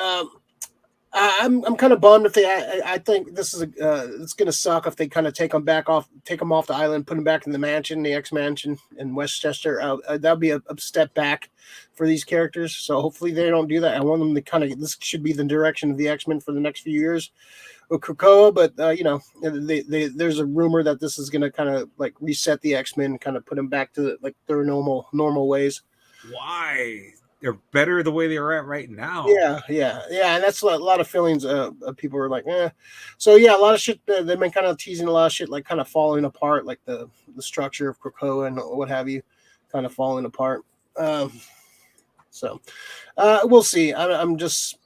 I'm kind of bummed if they. I think this is it's going to suck if they kind of take them off the island, put them back in the mansion, the X mansion in Westchester. That would be a step back for these characters. So hopefully they don't do that. I want them to kind of. This should be the direction of the X-Men for the next few years with Krakoa, but there's a rumor that this is going to kind of like reset the X-Men, kind of put them back to like their normal ways. Why? They're better the way they are at right now. Yeah, and that's a lot of feelings. People are like, eh. So yeah, a lot of shit. They've been kind of teasing a lot of shit, like kind of falling apart, like the structure of Krakoa and what have you, kind of falling apart. So we'll see. I'm just,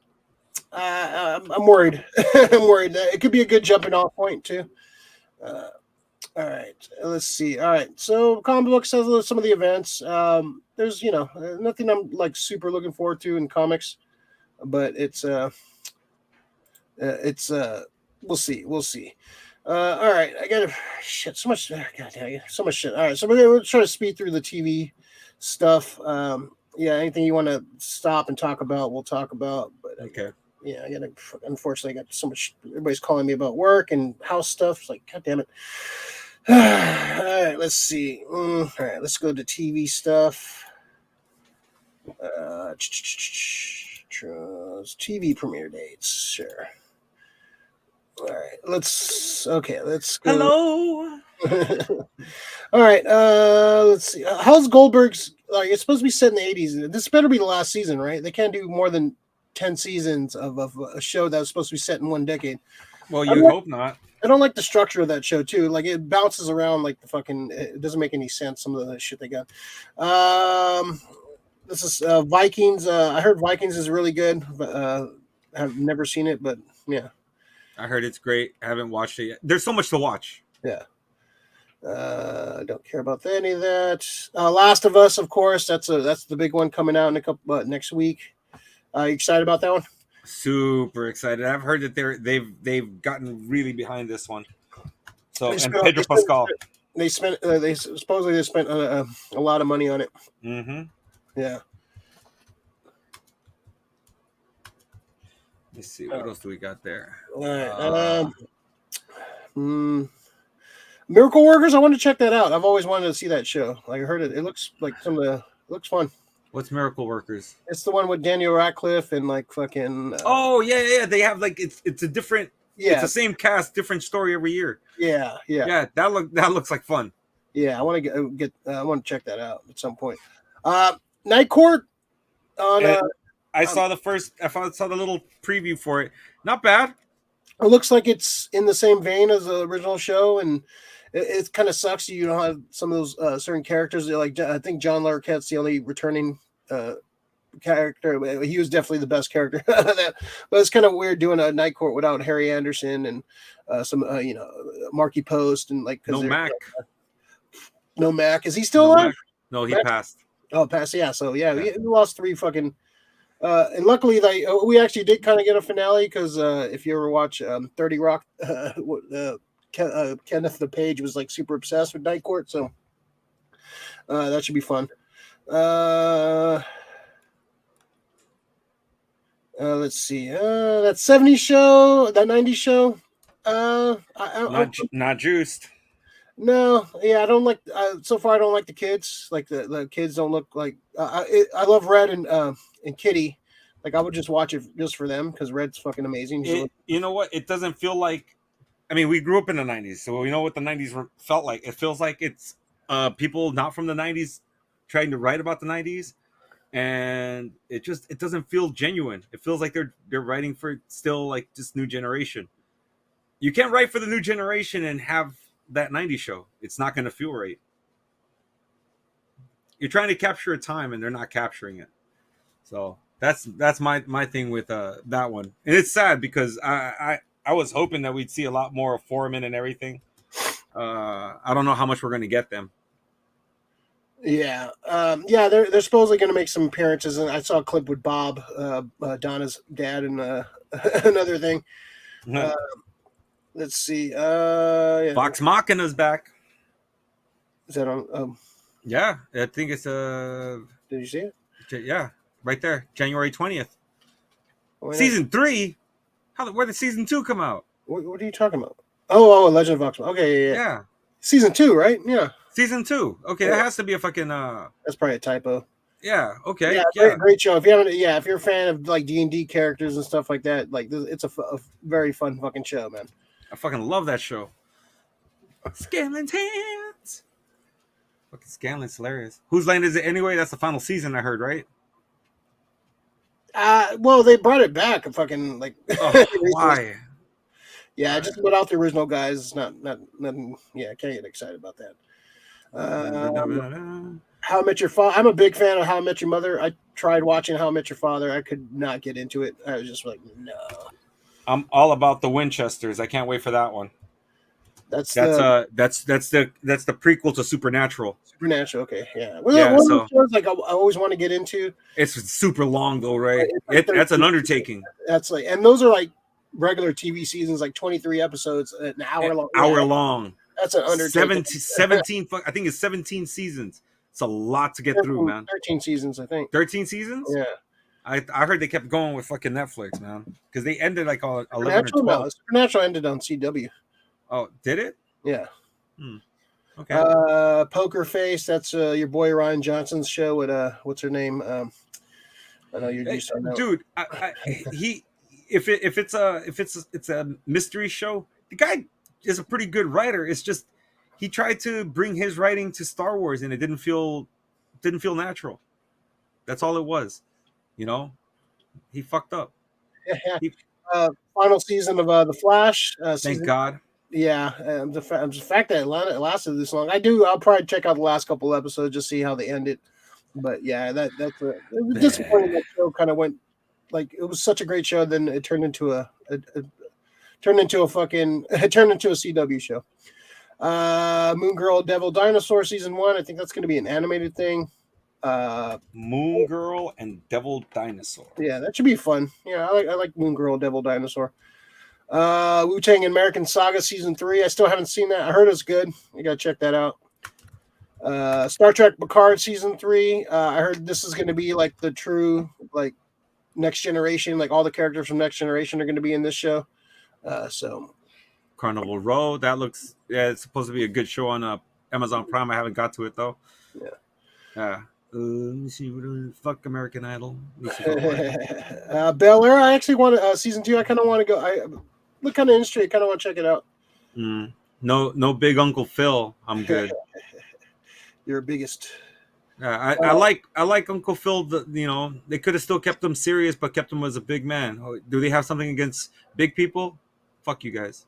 I'm worried. I'm worried that it could be a good jumping off point too. All right, let's see. All right, so comic books has some of the events. There's nothing I'm like super looking forward to in comics, but it's we'll see. All right, I got shit. So much. God damn, so much shit. All right, so we'll try to speed through the TV stuff. Yeah, anything you want to stop and talk about, we'll talk about. But Okay. I got. Unfortunately, I got so much. Everybody's calling me about work and house stuff. It's like, God damn it. All right, let's see. All right, let's go to TV stuff. TV premiere dates. Sure. All right, let's go. Hello. All right, let's see. How's Goldberg's? Like, it's supposed to be set in the 80s. This better be the last season, right? They can't do more than 10 seasons of a show that was supposed to be set in one decade. Well, you'd hope not. I don't like the structure of that show too. Like, it bounces around like the fucking. It doesn't make any sense. Some of the shit they got. This is Vikings. I heard Vikings is really good, but I've never seen it. But yeah, I heard it's great. I haven't watched it yet. There's so much to watch. Yeah. I don't care about any of that. Last of Us, of course. That's the big one coming out in a couple next week. You excited about that one? Super excited. I've heard that they've gotten really behind this one. So and Pedro Pascal. They spent supposedly spent a lot of money on it. Mm-hmm. Yeah. Let's see what else do we got there. All right. Miracle Workers. I want to check that out. I've always wanted to see that show. Like, I heard it. It looks like it looks fun. What's Miracle Workers? It's the one with Daniel Radcliffe and like fucking. Oh yeah. They have like it's a different. Yeah. It's the same cast, different story every year. Yeah. Yeah. That looks like fun. Yeah, I want to I want to check that out at some point. Night Court. I saw the little preview for it. Not bad. It looks like it's in the same vein as the original show, and it kind of sucks you don't have some of those certain characters. Like, I think John Larroquette's the only returning character. He was definitely the best character. But it's kind of weird doing a Night Court without Harry Anderson and some Marky Post and like no Mac. No Mac. Is he still alive? Mac. No, he passed. Oh, passed. Yeah. So yeah, we lost 3 fucking. And luckily, we actually did kind of get a finale because if you ever watch 30 Rock, Kenneth the Page was like super obsessed with Night Court, so that should be fun. Let's see. That 70s show, that 90s show. Not juiced. No, yeah, I don't like. So far, I don't like the kids. Like the kids don't look like. I love Red and Kitty. Like, I would just watch it just for them because Red's fucking amazing. You know what? It doesn't feel like. I mean, we grew up in the 90s, so we know what the 90s felt like. It feels like it's people not from the 90s trying to write about the 90s, and it doesn't feel genuine. It feels like they're writing for still like this new generation. You can't write for the new generation and have that 90s show. It's not going to feel right. You're trying to capture a time and they're not capturing it. So that's my thing with that one. And it's sad because I was hoping that we'd see a lot more of Foreman and everything. I don't know how much we're going to get them. Yeah. They're supposedly going to make some appearances, and I saw a clip with Bob, Donna's dad, and another thing. Let's see. Vox Machina's back. Is that on? Yeah, I think it's Did you see it? Yeah, right there, January 20th. Season 3. Where did season 2 come out? What are you talking about? Oh, Legend of Vox. Okay, yeah. Season 2, right? Yeah. Season 2. Okay, that has to be a fucking. That's probably a typo. Yeah. Okay. Yeah. Great show. If you're a fan of like D&D characters and stuff like that, like it's a very fun fucking show, man. I fucking love that show. Scanlan's hands. Fucking Scanlan's hilarious. Whose line is it anyway? That's the final season, I heard, right? Well, they brought it back. Fucking like. Why? Yeah, just without the original guys, it's not nothing. Yeah, I can't get excited about that. How I Met Your Father. I'm a big fan of How I Met Your Mother. I tried watching How I Met Your Father. I could not get into it. I was just like, no. I'm all about the Winchesters. I can't wait for that one. That's the prequel to Supernatural. Supernatural, okay, yeah. Well, one of those shows like I always want to get into. It's super long though, right? That's an undertaking. That's like, and those are like regular TV seasons, like 23 episodes, an hour long. Hour Yeah, long. that's an undertaking. 17 I think it's 17 seasons. It's a lot to get through, 13, man. 13 seasons, I think. 13 seasons? Yeah. I heard they kept going with fucking Netflix, man. Because they ended like 11 or Supernatural? 12. No, Supernatural ended on CW. Oh, did it? Yeah. Okay. Poker Face, that's your boy Ryan Johnson's show with what's her name? I know you're used to that. Dude, if it's a mystery show, the guy is a pretty good writer. It's just he tried to bring his writing to Star Wars and it didn't feel natural. That's all it was. You know? He fucked up. Final season of The Flash. Thank God. Yeah, the fact that it lasted this long, I'll probably check out the last couple episodes just see how they ended. But yeah, it was disappointing. That show kind of went like it was such a great show, then it turned into a CW show. Moon Girl, Devil Dinosaur season 1. I think that's going to be an animated thing. Moon Girl and Devil Dinosaur. Yeah, that should be fun. Yeah, I like Moon Girl, Devil Dinosaur. Wu-Tang American Saga season 3. I still haven't seen that. I heard it's good. You gotta check that out. Star Trek Picard season 3. I heard this is going to be like the true like Next Generation. Like all the characters from Next Generation are going to be in this show. So Carnival Row. That looks it's supposed to be a good show on Amazon Prime. I haven't got to it though. Yeah. Let me see. Fuck American Idol. Bel Air. I actually want season 2. I kind of want to go. I look kind of interested. I kind of want to check it out. No big Uncle Phil. I'm good. Your biggest. I like Uncle Phil. They could have still kept him serious, but kept him as a big man. Do they have something against big people? Fuck you guys.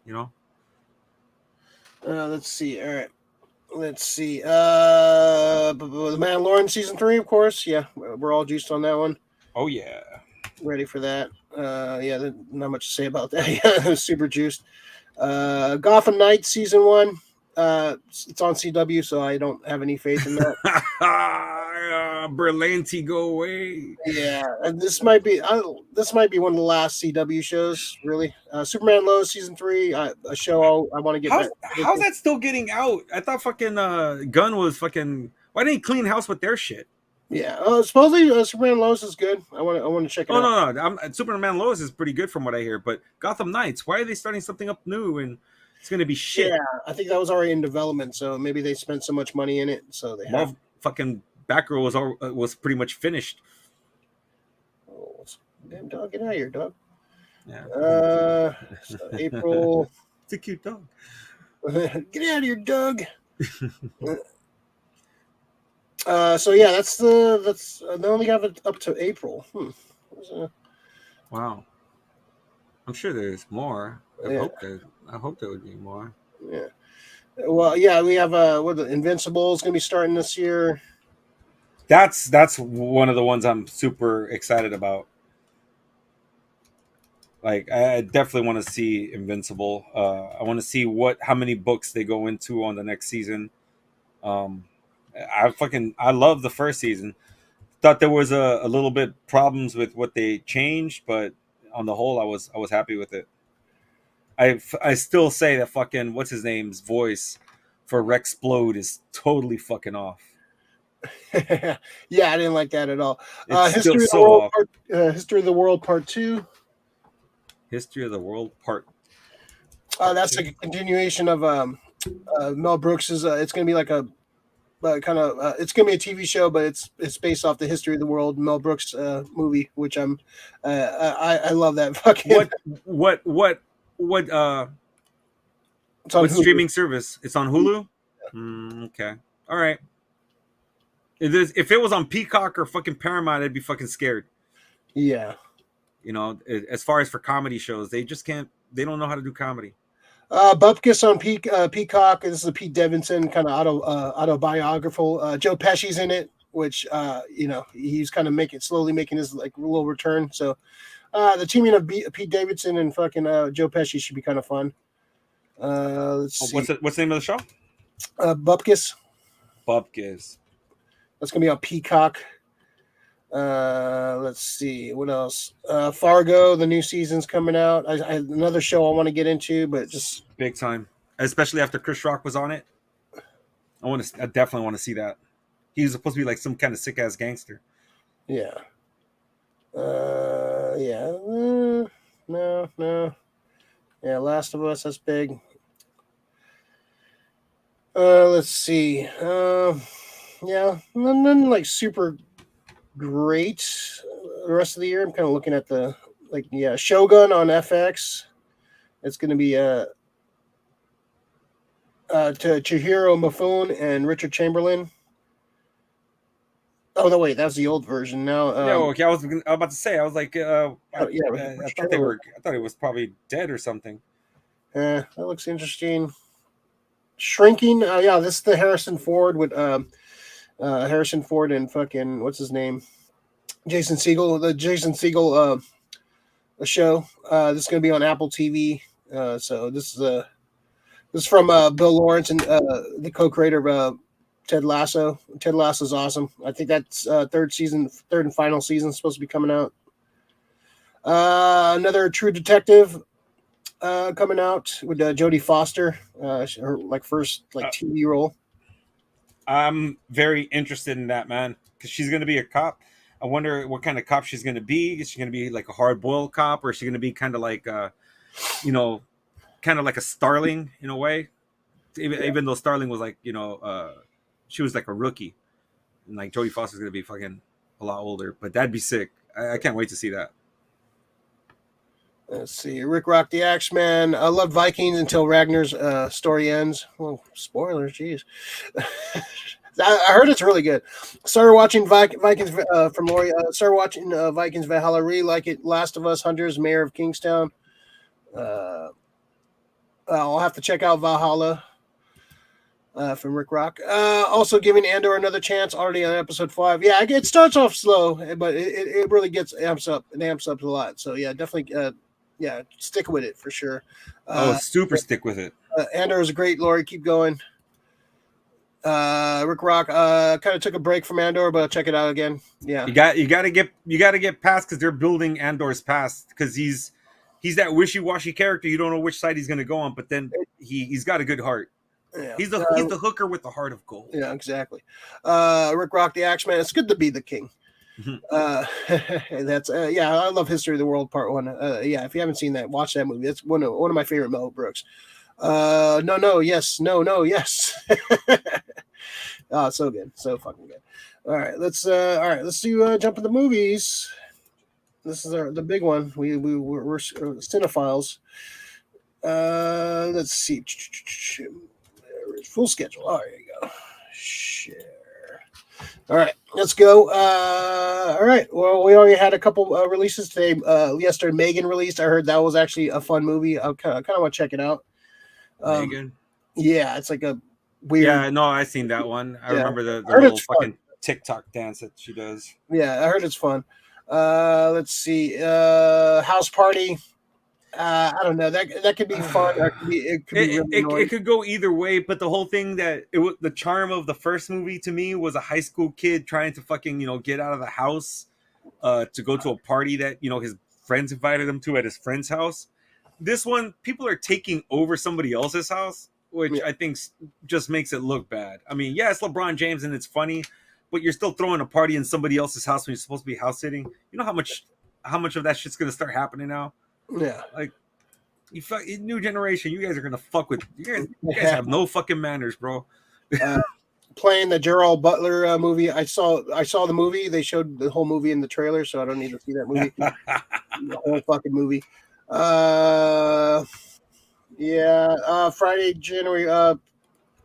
Let's see. All right. Let's see. The Mandalorian season 3, of course. Yeah, we're all juiced on that one. Oh yeah. Ready for that. Yeah, not much to say about that. Yeah, super juiced. Gotham Knights season 1. It's on CW, so I don't have any faith in that. Berlanti, go away. Yeah, and this might be one of the last CW shows. Really, Superman Lois season 3, a show I want to get. How's that still getting out? I thought fucking Gunn was fucking. Why didn't he clean house with their shit? Yeah, supposedly Superman Lois is good. I want to check it out. No. Superman Lois is pretty good from what I hear, but Gotham Knights, why are they starting something up new and it's going to be shit? Yeah, I think that was already in development, so maybe they spent so much money in it, so they have. Fucking Batgirl was pretty much finished. Oh, damn dog, get out of here, dog. Yeah. So April. It's a cute dog. Get out of here, dog. So yeah, that's they only have it up to April. Wow. I'm sure there's more. I hope there would be more. Yeah. Well, yeah, we have Invincible is going to be starting this year. That's one of the ones I'm super excited about. Like, I definitely want to see Invincible. I want to see how many books they go into on the next season. I love the first season. Thought there was a little bit problems with what they changed, but on the whole, I was happy with it. I still say that fucking what's his name's voice for Rexplode is totally fucking off. Yeah, I didn't like that at all. History of the World History of the World Part 2. History of the World Part. That's a continuation of Mel Brooks's. It's going to be like a it's going to be a TV show, but it's based off the History of the World Mel Brooks movie, which I love that fucking. What streaming service? It's on Hulu. Okay, all right. If it was on Peacock or fucking Paramount, I'd be fucking scared. Yeah. As far as for comedy shows, they just can't. They don't know how to do comedy. Bupkis on Peacock. This is a Pete Davidson kind of autobiographical. Joe Pesci's in it, which he's kind of slowly making his like little return. So the teaming of Pete Davidson and fucking Joe Pesci should be kind of fun. Let's see. What's the name of the show? Bupkis. Bupkis. That's gonna be on Peacock. Let's see what else. Fargo, the new season's coming out. Another show I want to get into, but just Big time, especially after Chris Rock was on it. I definitely want to see that. He was supposed to be like some kind of sick ass gangster. yeah, yeah. No. Yeah, Last of Us. That's big. Let's see. Yeah, none like super great. The rest of the year, I'm kind of looking at the Shogun on FX. It's going to be to Chihiro Mifune and Richard Chamberlain. Oh no, wait, that was the old version. Now, Yeah, okay. I was about to say. I was like, I thought they were. I thought it was probably dead or something. That looks interesting. Shrinking. Yeah, this is the Harrison Ford with Harrison Ford and fucking what's his name, Jason Segel. The Jason Segel show. This is going to be on Apple TV. So this is from Bill Lawrence and the co-creator of Ted Lasso. Ted Lasso's awesome. I think that's third and final season is supposed to be coming out. Another True Detective coming out with Jodie Foster, her first TV role. I'm very interested in that, man, because she's going to be a cop. I wonder what kind of cop she's going to be. Is she going to be like a hard-boiled cop, or is she going to be kind of like, kind of like a Starling in a way? Even though Starling was like, she was like a rookie, and like Jodie Foster's going to be fucking a lot older. But that'd be sick. I can't wait to see that. Let's see. Rick Rock the Axeman. I love Vikings until Ragnar's story ends. Well, spoilers, jeez. I heard it's really good. Started watching Vikings from Lori. Started watching Vikings Valhalla. Really like it. Last of Us, Hunters, Mayor of Kingstown. I'll have to check out Valhalla from Rick Rock. Also giving Andor another chance. Already on episode 5. Yeah, it starts off slow, but it really amps up a lot. So yeah, definitely. Yeah, stick with it for sure. Super stick with it. Andor is great, Lori. Keep going. Rick Rock kind of took a break from Andor, but I'll check it out again. Yeah, you got to get past because they're building Andor's past because he's that wishy-washy character. You don't know which side he's going to go on, but then he's got a good heart. Yeah. He's the hooker with the heart of gold. Yeah, exactly. Rick Rock the Axeman. It's good to be the king. That's I love History of the World Part 1. If you haven't seen that, watch that movie. It's one of my favorite Mel Brooks. No, yes. Oh, so good, so fucking good. All right, let's do jump into movies. This is the big one. We're cinephiles. Let's see. Full schedule. Oh, there you go. Share. All right, let's go. All right. Well, we already had a couple releases today. Yesterday, Megan released. I heard that was actually a fun movie. I kind of want to check it out. Megan. Yeah, it's like a weird. Yeah, no, I seen that one. I remember the little fucking TikTok dance that she does. Yeah, I heard it's fun. Let's see. House Party. I don't know. That could be fun. It could go either way, but the whole thing the charm of the first movie to me was a high school kid trying to fucking get out of the house to go to a party that his friends invited him to at his friend's house. This one, people are taking over somebody else's house, which I think just makes it look bad. I mean, yeah, it's LeBron James and it's funny, but you're still throwing a party in somebody else's house when you're supposed to be house sitting. You know how much of that shit's gonna start happening now? Yeah, like new generation, you guys are gonna fuck with you guys have no fucking manners, bro. Playing the Gerald Butler movie. I saw the movie. They showed the whole movie in the trailer, so I don't need to see that movie. The whole fucking movie. Friday,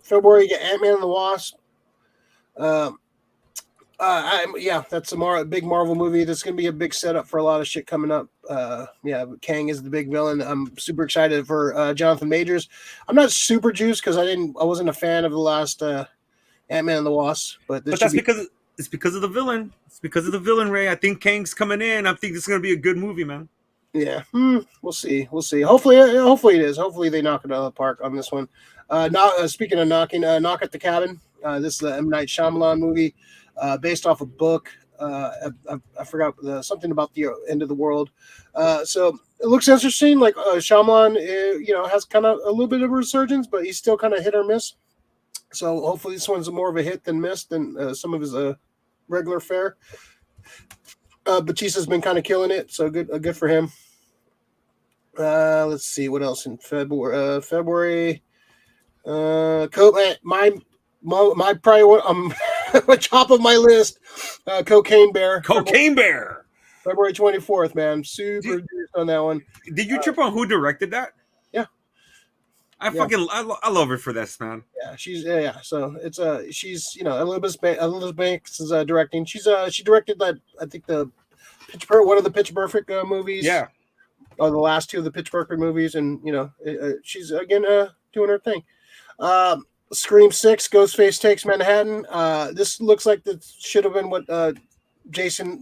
February, you get Ant-Man and the Wasp. That's a big Marvel movie. That's going to be a big setup for a lot of shit coming up. Kang is the big villain. I'm super excited for Jonathan Majors. I'm not super juiced because I wasn't a fan of the last Ant-Man and the Wasp. But that's because it's because of the villain. It's because of the villain, Ray. I think Kang's coming in. I think this is going to be a good movie, man. Yeah, we'll see. Hopefully it is. Hopefully they knock it out of the park on this one. Speaking of knocking, Knock at the Cabin. This is the M. Night Shyamalan movie, based off a book. I forgot something about the end of the world. So it looks interesting. Like Shyamalan, has kind of a little bit of a resurgence, but he's still kind of hit or miss. So hopefully this one's more of a hit than miss than some of his regular fare. Batista's been kind of killing it, so good for him. Let's see what else in February. My probably one top of my list. Cocaine Bear. February 24th, man. Super juiced on that one. Did you trip on who directed that? Yeah. I love her for this, man. Yeah, she's So it's she's Elizabeth Banks is directing. She directed that, I think, one of the Pitch Perfect movies. Yeah. Or the last two of the Pitch Perfect movies, and she's again doing her thing. Scream 6, Ghostface Takes Manhattan. This looks like that should have been what Jason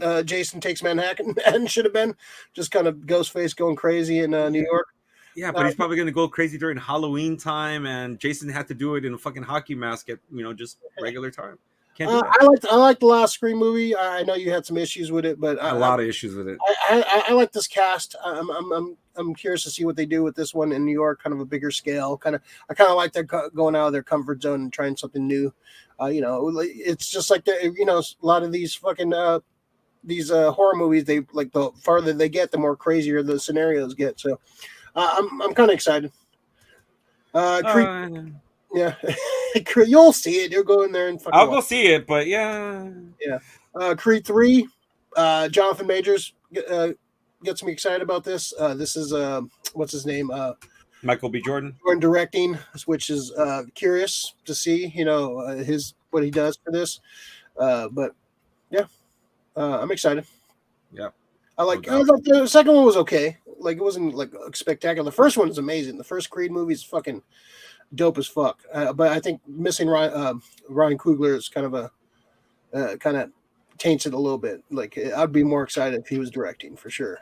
Takes Manhattan should have been. Just kind of Ghostface going crazy in New York. Yeah, but he's probably going to go crazy during Halloween time, and Jason had to do it in a fucking hockey mask at just regular time. Can't do that. I like the last Scream movie. I know you had some issues with it, but a lot of issues with it. I like this cast. I'm curious to see what they do with this one in New York, kind of a bigger scale. I kind of like they're going out of their comfort zone and trying something new. It's just like a lot of these fucking these horror movies. They like the farther they get, the more crazier the scenarios get. So I'm kind of excited. Yeah, you'll see it. You'll go in there and fucking. I'll go see it, but yeah. Creed 3, Jonathan Majors gets me excited about this. This is what's his name? Michael B. Jordan directing, which is curious to see. What he does for this. But yeah, I'm excited. Yeah, I thought the second one was okay. Like it wasn't like spectacular. The first one is amazing. The first Creed movie is fucking dope as fuck. But I think missing Ryan Coogler is kind of taints it a little bit. Like I'd be more excited if he was directing for sure.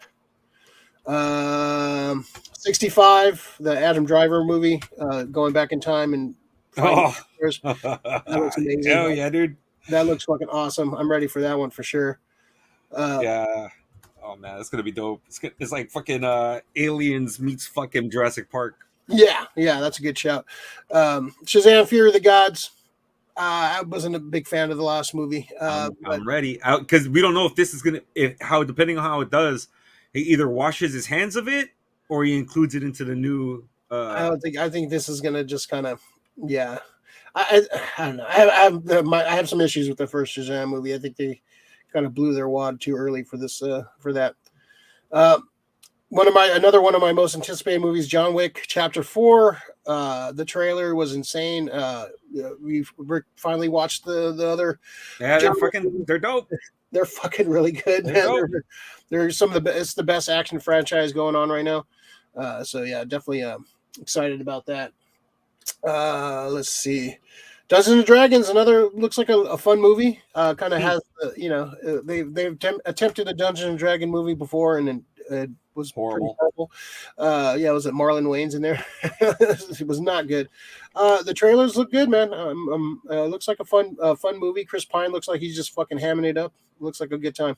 65, the Adam Driver movie, going back in time and that looks amazing. Hell yeah, dude. That looks fucking awesome. I'm ready for that one for sure. Yeah. Oh man, it's gonna be dope. It's like fucking Aliens meets fucking Jurassic Park. Yeah, that's a good shout. Shazam! Fury of the Gods. I wasn't a big fan of the last movie. I'm ready because we don't know if this is depending on how it does, he either washes his hands of it or he includes it into the new. I think this is gonna just kind of I don't know. I have some issues with the first Shazam movie. I think they kind of blew their wad too early for this for that. Another one of my most anticipated movies, John Wick Chapter 4. The trailer was insane. We finally watched the other. Yeah, they're dope. They're fucking really good. They're some of it's the best action franchise going on right now. So yeah, definitely excited about that. Let's see. Dungeons and Dragons, looks like a fun movie. Kind of has they've attempted a Dungeons and Dragon movie before and it was horrible. Was it Marlon Wayne's in there? It was not good. The trailers look good, man. Looks like a fun movie. Chris Pine looks like he's just fucking hamming it up. Looks like a good time.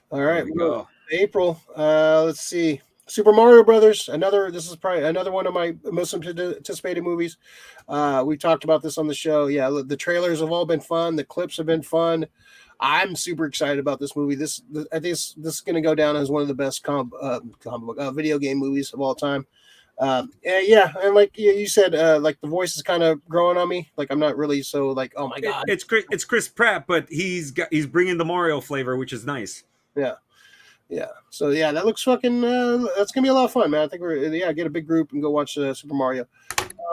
All right, we go. April. Let's see. Super Mario Brothers. This is probably another one of my most anticipated movies. We talked about this on the show. Yeah, the trailers have all been fun. The clips have been fun. I'm super exciid about this movie. I think this is going to go down as one of the best video game movies of all time. And like you said, like the voice is kind of growing on me. Like I'm not really so like, oh my god. It's Chris Pratt, but he's bringing the Mario flavor, which is nice. Yeah. So yeah, that looks fucking. That's gonna be a lot of fun, man. I think get a big group and go watch Super Mario.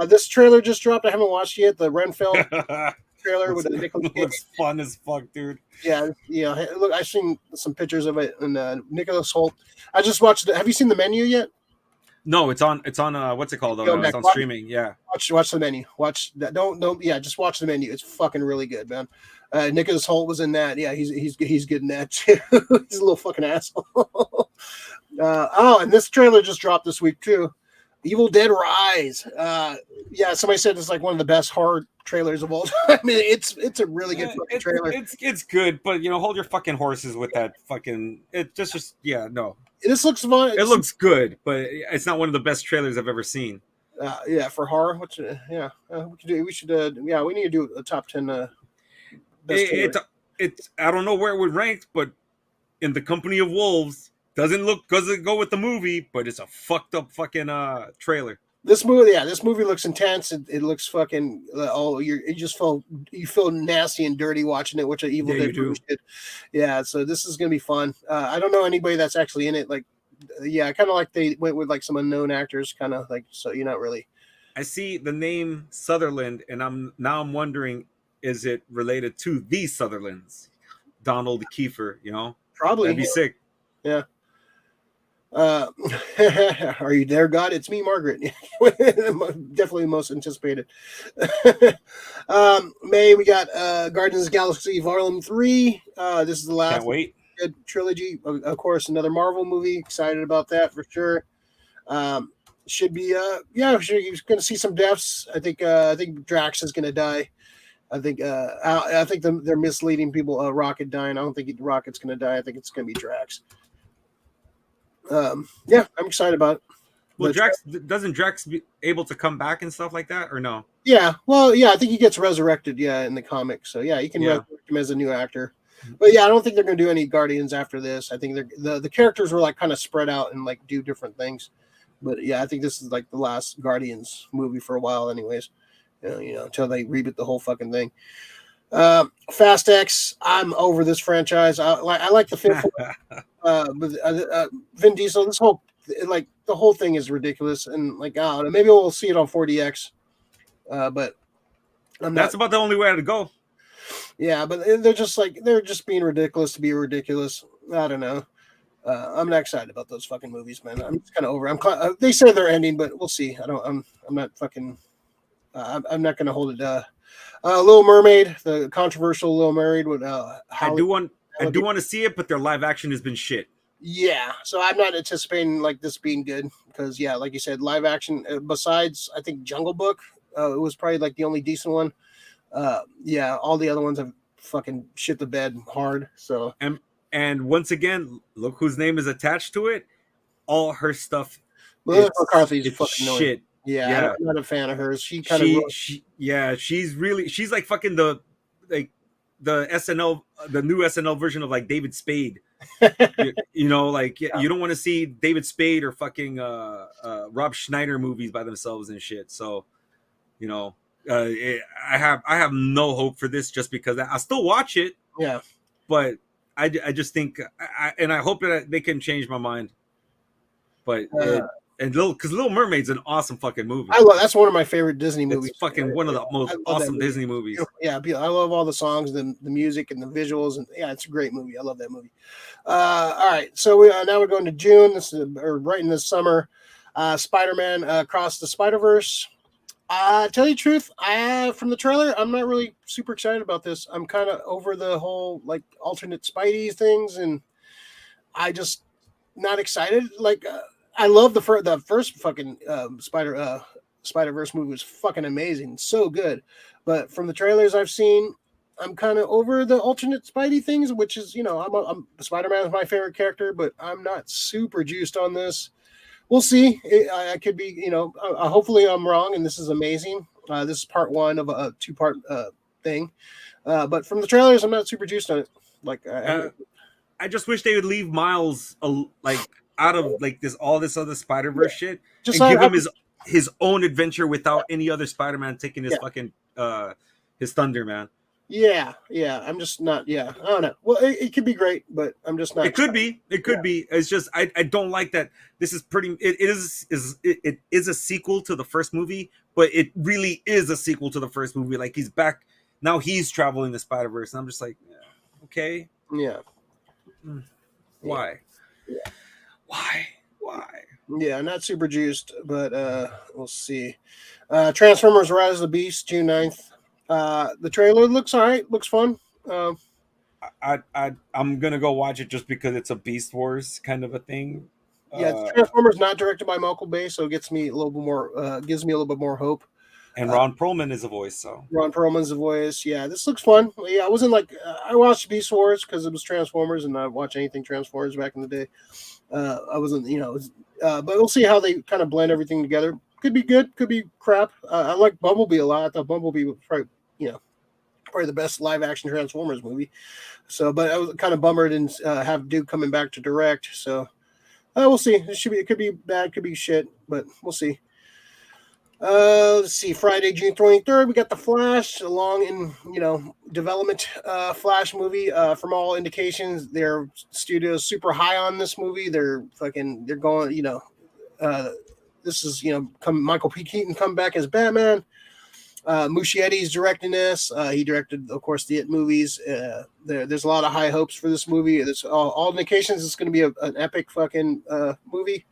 This trailer just dropped. I haven't watched it yet. The Renfeld trailer with Nicolas Cage. Looks fun as fuck, dude. Yeah. Look, I've seen some pictures of it, and Nicholas Hoult. I just watched it. Have you seen The Menu yet? No, it's on. What's it called? It's on streaming. Yeah. Watch The Menu. Watch that. Don't. Yeah, just watch The Menu. It's fucking really good, man. Nicholas Hoult was in that. Yeah, he's good in that too. He's a little fucking asshole. And this trailer just dropped this week too. Evil Dead Rise. Yeah, somebody said it's like one of the best horror trailers of all time. I mean, it's a really good fucking trailer. It's good, but hold your fucking horses with that fucking. It just yeah, no. This looks fun. It looks good, but it's not one of the best trailers I've ever seen. Yeah, for horror. What's yeah? We could do. We should. Yeah, we need to do a top 10. Best It's I don't know where it would rank, but in the company of wolves doesn't go with the movie, but it's a fucked up fucking trailer. This movie looks intense. It looks fucking. You feel nasty and dirty watching it, which an Evil Dead movie should. Yeah, so this is gonna be fun. I don't know anybody that's actually in it. Like, yeah, kind of like they went with like some unknown actors, kind of like, so you're not really. I see the name Sutherland, and I'm wondering, is it related to the Sutherlands? Donald Kiefer, Probably. That'd be sick. Yeah. Are you there, God? It's me, Margaret. Definitely the most anticipated. May, we got Guardians of the Galaxy Volume 3. This is the last Can't wait. Good trilogy. Of course, another Marvel movie. Excited about that for sure. Should be you're going to see some deaths. I think Drax is going to die. I think they're misleading people. Rocket dying. I don't think Rocket's going to die. I think it's going to be Drax. Yeah, I'm excited about it. Well, doesn't Drax be able to come back and stuff like that, or no? Yeah, well, yeah, I think he gets resurrected. Yeah, in the comics. So yeah, you can resurrect him as a new actor. But yeah, I don't think they're going to do any Guardians after this. I think the characters were like kind of spread out and like do different things. But yeah, I think this is like the last Guardians movie for a while, anyways. Until they reboot the whole fucking thing. Fast X, I'm over this franchise. I like the fifth one. But Vin Diesel, this whole like the whole thing is ridiculous, and like maybe we'll see it on 4DX. But that's about the only way to go. Yeah, but they're just being ridiculous to be ridiculous. I don't know. I'm not excited about those fucking movies, man. I'm just kind of over. They say they're ending, but we'll see. I'm not fucking. I'm not going to hold it. Little Mermaid, the controversial Little Mermaid. With I do want to see it, but their live action has been shit. Yeah, so I'm not anticipating like this being good because like you said, live action. Besides, I think Jungle Book, it was probably like the only decent one. All the other ones have fucking shit the bed hard. So and once again, look whose name is attached to it. All her stuff. Melissa McCarthy's fucking shit. Yeah, I'm not a fan of hers. She's like fucking the SNL, the new SNL version of like David Spade. You don't want to see David Spade or fucking Rob Schneider movies by themselves and shit. So, I have no hope for this just because I still watch it. Yeah, but I just think I hope that they can change my mind. But because Little Mermaid's an awesome fucking movie. That's one of my favorite Disney movies. It's fucking one of the most awesome Disney movies. Yeah, I love all the songs, the music, and the visuals, and yeah, it's a great movie. I love that movie. All right, so now we're going to June. This is right in the summer. Spider-Man Across the Spider-Verse. Tell you the truth, from the trailer, I'm not really super excited about this. I'm kind of over the whole like alternate Spidey things, and I just not excited. Like. I love the first fucking Spider-Verse movie was fucking amazing, so good. But from the trailers I've seen, I'm kind of over the alternate Spidey things, which is I'm Spider-Man is my favorite character, but I'm not super juiced on this. We'll see. I could be, hopefully I'm wrong, and this is amazing. This is part one of a two-part thing, but from the trailers, I'm not super juiced on it. Like, I just wish they would leave Miles out of like all this other Spider-Verse shit, just and give him his own adventure without any other Spider-Man taking his fucking his thunder, man. Yeah. I'm just not. Yeah, I don't know. Well, it could be great, but I'm just not. It could be. It's just I don't like that. This is pretty. It is a sequel to the first movie, but it really is a sequel to the first movie. Like he's back now. He's traveling the Spider-Verse, and I'm just like, okay, yeah. Why? Yeah. Why? Yeah, not super juiced, but we'll see. Transformers Rise of the Beast, June 9th. The trailer looks all right, looks fun. I'm gonna go watch it just because it's a Beast Wars kind of a thing. Yeah, Transformers not directed by Michael Bay, so it gets me a little bit more, gives me a little bit more hope. And Ron Perlman is a voice, so Ron Perlman's the voice. Yeah, this looks fun. Yeah, I wasn't like I watched Beast Wars because it was Transformers, and I watched anything Transformers back in the day. I wasn't, but we'll see how they kind of blend everything together. Could be good, could be crap. I like Bumblebee a lot. I thought Bumblebee was probably the best live action Transformers movie. So, but I was kind of bummed and have Duke coming back to direct. So, we'll see. It could be bad, could be shit, but we'll see. Let's see. Friday, June 23rd, we got the Flash, a long in development Flash movie. From all indications, their studio's super high on this movie. They're going. This is Michael P. Keaton come back as Batman. Muschietti's directing this. He directed, of course, the It movies. There's a lot of high hopes for this movie. There's all indications it's going to be an epic fucking movie.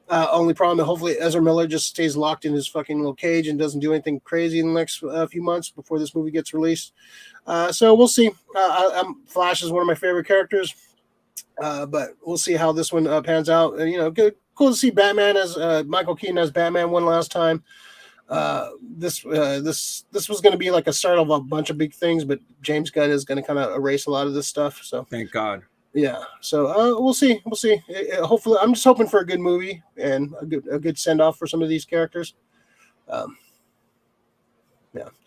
Only problem, hopefully Ezra Miller just stays locked in his fucking little cage and doesn't do anything crazy in the next few months before this movie gets released. So we'll see. Flash is one of my favorite characters, but we'll see how this one pans out. Good, cool to see Batman as Michael Keaton as Batman one last time. This was going to be like a start of a bunch of big things, but James Gunn is going to kind of erase a lot of this stuff. So thank God. Yeah, so we'll see. Hopefully, I'm just hoping for a good movie and a good send off for some of these characters. Yeah,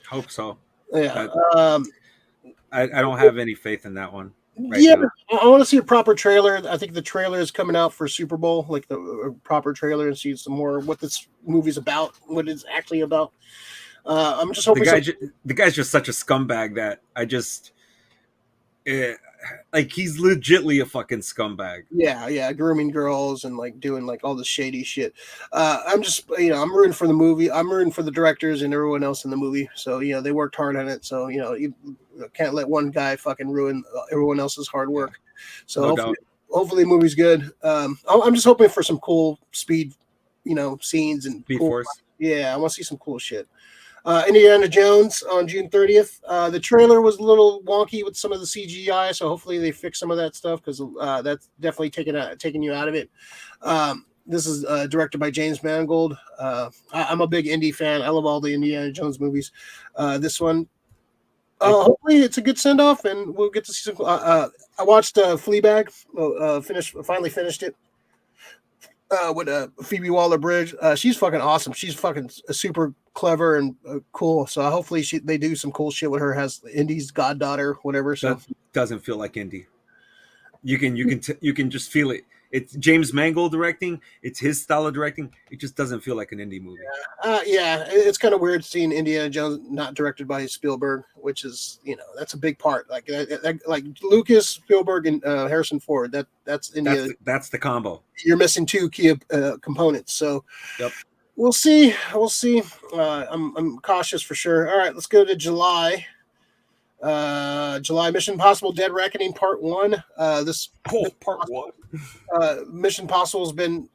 hope so. Yeah, I don't have any faith in that one. Now. I want to see a proper trailer. I think the trailer is coming out for Super Bowl, like the proper trailer, and see some more what this movie's about, what it's actually about. I'm just hoping the guy's just such a scumbag that I just. Like he's legitly a fucking scumbag. Yeah, grooming girls and like doing like all the shady shit. I'm just I'm rooting for the movie. I'm rooting for the directors and everyone else in the movie. So they worked hard on it. So you can't let one guy fucking ruin everyone else's hard work. So hopefully the movie's good. I'm just hoping for some cool speed, scenes and Speed cool, Force. Yeah, I want to see some cool shit. Indiana Jones on June 30th. The trailer was a little wonky with some of the CGI, so hopefully they fix some of that stuff because that's definitely taking you out of it. This is directed by James Mangold. I'm a big Indy fan. I love all the Indiana Jones movies. This one, hopefully it's a good send off, and we'll get to see some. I watched Fleabag. Finally finished it. With Phoebe Waller-Bridge. She's fucking awesome. She's fucking super clever and cool. So hopefully they do some cool shit with her. Has Indy's goddaughter, whatever. So that doesn't feel like Indy. You can just feel it. It's James Mangold directing. It's his style of directing. It just doesn't feel like an indie movie. Yeah, it's kind of weird seeing Indiana Jones not directed by Spielberg, which is that's a big part. Like Lucas, Spielberg, and Harrison Ford. That's India. That's the combo. You're missing two key components. So yep. We'll see. I'm cautious for sure. All right, let's go to July. July Mission Impossible Dead Reckoning Part 1. Part 1. Mission Impossible has been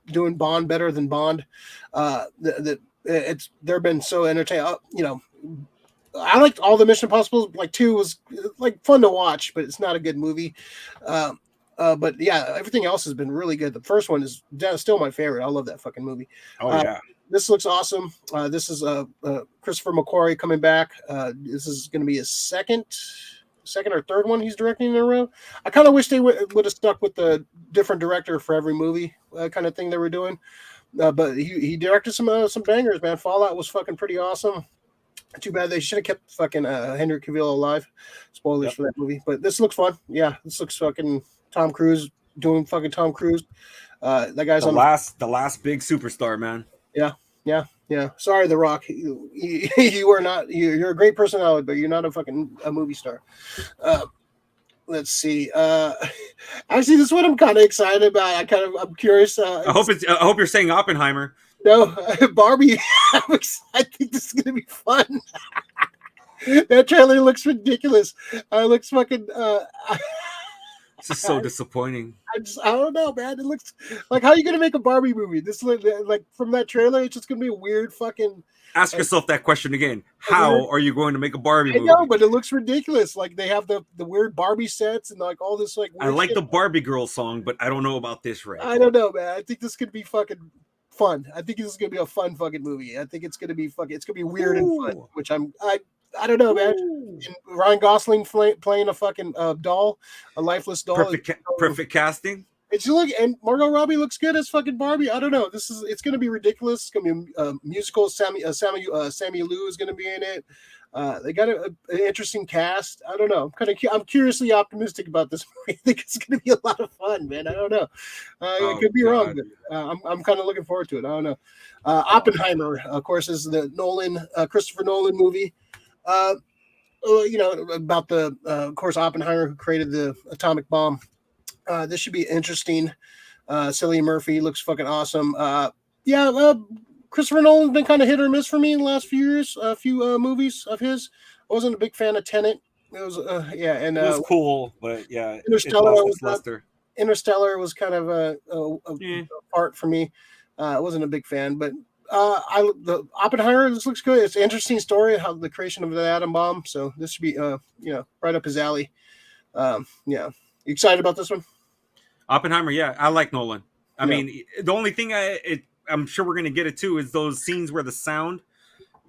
doing Bond better than Bond. They've been so entertaining. I liked all the Mission Impossibles. Like 2 was like fun to watch, but it's not a good movie. But yeah, everything else has been really good. The first one is still my favorite. I love that fucking movie. Oh yeah. This looks awesome. This is Christopher McQuarrie coming back. This is going to be his second or third one he's directing in a row. I kind of wish they would have stuck with the different director for every movie kind of thing they were doing. But he directed some bangers, man. Fallout was fucking pretty awesome. Too bad they should have kept fucking Henry Cavill alive. Spoilers for that movie. But this looks fun. Yeah, this looks fucking Tom Cruise doing fucking Tom Cruise. That guy's the last big superstar, man. Yeah. Sorry, The Rock. You are not. You're a great personality, but you're not a movie star. Let's see. Actually, this one I'm kind of excited about. I'm curious. I hope you're saying Oppenheimer. No, Barbie. I think this is gonna be fun. That trailer looks ridiculous. Looks fucking. This is so disappointing. I don't know, man. It looks like, how are you gonna make a Barbie movie? This like from that trailer, it's just gonna be a weird fucking. Ask Like, yourself that question again. weird, How are you going to make a Barbie I movie? know, but it looks ridiculous. Like they have the weird Barbie sets and like all this like I weird like shit. the Barbie girl song, but I don't know about this, right? I don't know, man. I think this could be fucking fun. I think this is gonna be a fun fucking movie. I think it's gonna be fucking. It's gonna be weird and fun. Ooh. Which I don't know, man. Ooh. And Ryan Gosling playing a fucking doll, a lifeless doll. Perfect casting. It's look, and Margot Robbie looks good as fucking Barbie. I don't know. It's gonna be ridiculous. It's gonna be a musical. Sammy Lou is gonna be in it. They got an interesting cast. I don't know. I'm curiously optimistic about this movie. I think it's gonna be a lot of fun, man. I don't know. I could be wrong, but I'm kind of looking forward to it. I don't know. Oppenheimer, of course, is the Christopher Nolan movie. About of course, Oppenheimer, who created the atomic bomb. This should be interesting. Cillian Murphy looks fucking awesome. Christopher Nolan's been kind of hit or miss for me in the last few years. A few movies of his. I wasn't a big fan of Tenet. It was it was cool, but yeah, Interstellar was kind of a part for me. I wasn't a big fan, but the Oppenheimer, this looks good. It's an interesting story, how the creation of the atom bomb. So this should be right up his alley. You excited about this one? Oppenheimer, yeah, I like Nolan. I mean, the only thing I'm sure we're gonna get it too is those scenes where the sound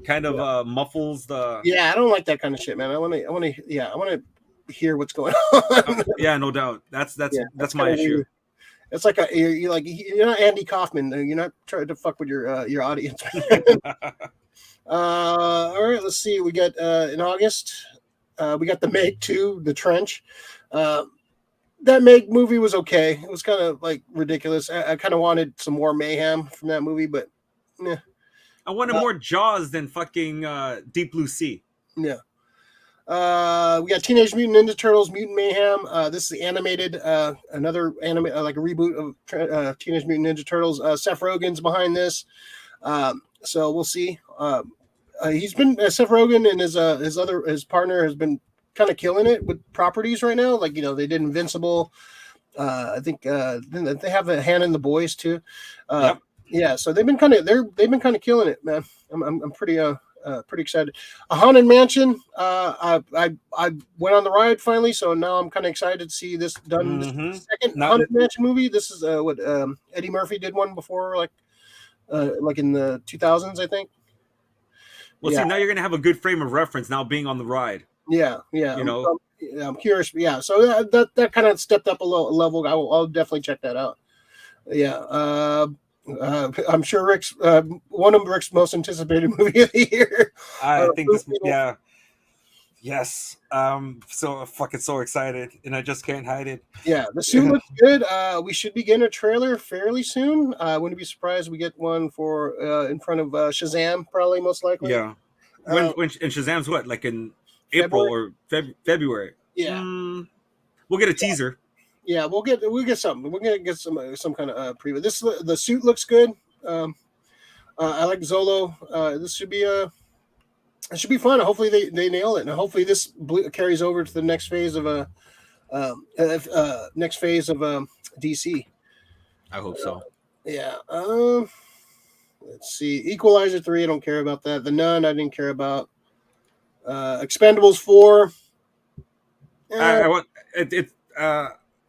kind of muffles the. Yeah, I don't like that kind of shit, man. I want to hear what's going on. Yeah, no doubt. That's my issue. Weird. It's like you're not Andy Kaufman. You're not trying to fuck with your audience. All right, let's see. We got in August. We got the Meg 2, The Trench. That Meg movie was okay. It was kind of like ridiculous. I kind of wanted some more mayhem from that movie, but I wanted more Jaws than fucking Deep Blue Sea. Yeah. We got Teenage Mutant Ninja Turtles: Mutant Mayhem. This is the animated, another anime, like a reboot of Teenage Mutant Ninja Turtles. Seth Rogen's behind this, so we'll see. He's been Seth Rogen and his partner has been kind of killing it with properties right now. Like they did Invincible. I think they have a hand in The Boys too. Yep. Yeah, so they've been kind of killing it, man. I'm pretty excited. A Haunted Mansion. I went on the ride finally, so now I'm kind of excited to see this done. Mm-hmm. This second Haunted Mansion movie. This is what Eddie Murphy did one before, like in the 2000s, I think. Well, see, now you're gonna have a good frame of reference now being on the ride. Yeah. I'm curious. Yeah, so that kind of stepped up a level. I'll definitely check that out. Yeah. I'm sure Rick's one of Rick's most anticipated movie of the year. I think this, yeah, yes. So fucking so excited, and I just can't hide it. Yeah, the suit looks good. We should be getting a trailer fairly soon. I wouldn't be surprised if we get one for in front of Shazam, probably most likely. Yeah. When and Shazam's what, like in April or February? Yeah. We'll get a teaser. Yeah, we'll get something. We're gonna get some kind of preview. The suit looks good. I like Zolo. This should be it should be fun. Hopefully they nail it, and hopefully this carries over to the next phase of DC. I hope so. Yeah. Let's see. Equalizer 3. I don't care about that. The Nun. I didn't care about. Expendables 4. I want it.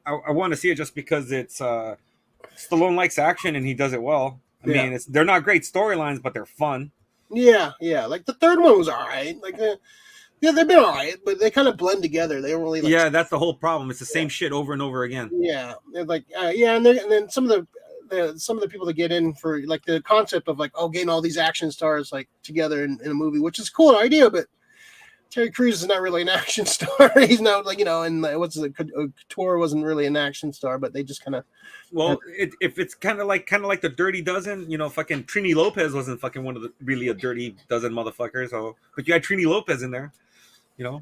I want to see it just because it's Stallone likes action and he does it well. I mean, they're not great storylines, but they're fun. Yeah. Like the third one was all right. Like, they've been all right, but they kind of blend together. They don't really. That's the whole problem. It's the same shit over and over again. Yeah, they're like and then some of the people that get in for like the concept of like getting all these action stars like together in a movie, which is a cool idea, but Terry Crews is not really an action star. He's not like, and Couture wasn't really an action star, but they just kind of. Well, if it's kind of like the Dirty Dozen, fucking Trini Lopez wasn't fucking one of really a Dirty Dozen motherfucker. So, but you had Trini Lopez in there, Yeah.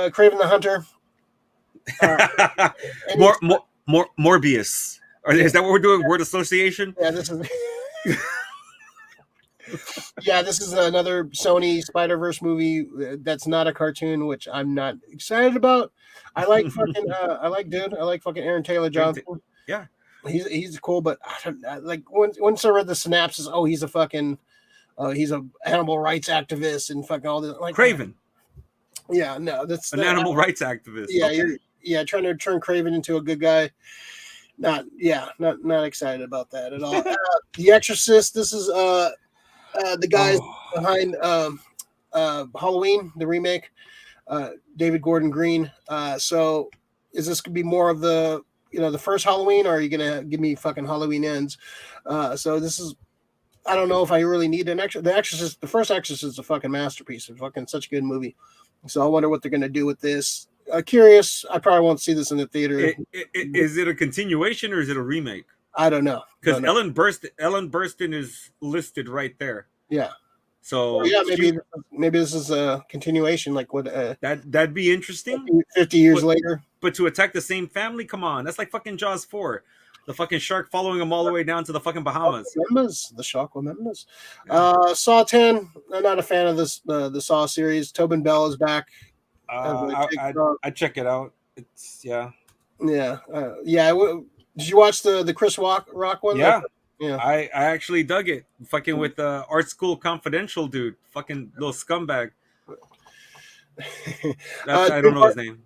Craven the Hunter. Morbius. Is that what we're doing? Word association? Yeah, this is. Yeah, this is another Sony Spider-Verse movie that's not a cartoon, which I'm not excited about. I like fucking I like fucking Aaron Taylor Johnson. Yeah. He's cool, but like once I read the synopsis, oh, he's a animal rights activist and fucking all this. Like Craven. Yeah, no, that's an animal rights activist. Yeah, okay. You're trying to turn Craven into a good guy. Not excited about that at all. The Exorcist. This is the guys behind Halloween, the remake. David Gordon Green. So is this gonna be more of the the first Halloween, or are you gonna give me fucking Halloween Ends? So this is. I don't know if I really need an extra. The Exorcist, the first Exorcist, is a fucking masterpiece. It's fucking such a good movie. So I wonder what they're gonna do with this. Curious. I probably won't see this in the theater. Is it a continuation or is it a remake? I don't know. Because Ellen Burstyn is listed right there. Yeah. So maybe this is a continuation, like what that'd be interesting. 50 years later. But to attack the same family, come on, that's like fucking Jaws 4. The fucking shark following him all the way down to the fucking Bahamas. The shark remembers. Saw 10. I'm not a fan of this the Saw series. Tobin Bell is back. I check it out. It's yeah. Did you watch the Chris Rock one? Yeah. I actually dug it. Fucking with Art School Confidential dude. Fucking little scumbag. I don't know his name.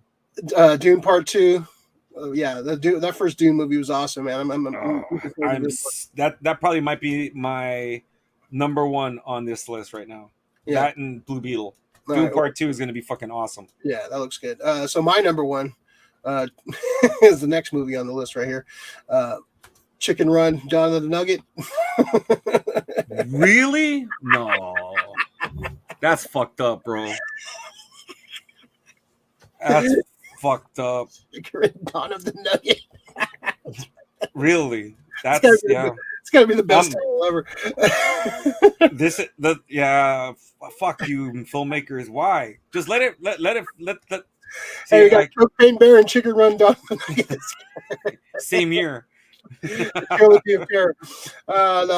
Dune Part 2. That first Dune movie was awesome, man. That probably might be my number one on this list right now. Yeah. That and Blue Beetle. Dune Part 2 is going to be fucking awesome. Yeah, that looks good. So my number one is the next movie on the list right here. Chicken Run, John of the Nugget. Really? No. That's fucked up, bro. That's fucked up. Dawn of the Nugget. Really? That's it's gotta be the best title ever. Fuck you, filmmakers. Why? Just let it. Hey, we got Cocaine Bear and Chicken Run, Dawn of the Nugget. Same year. The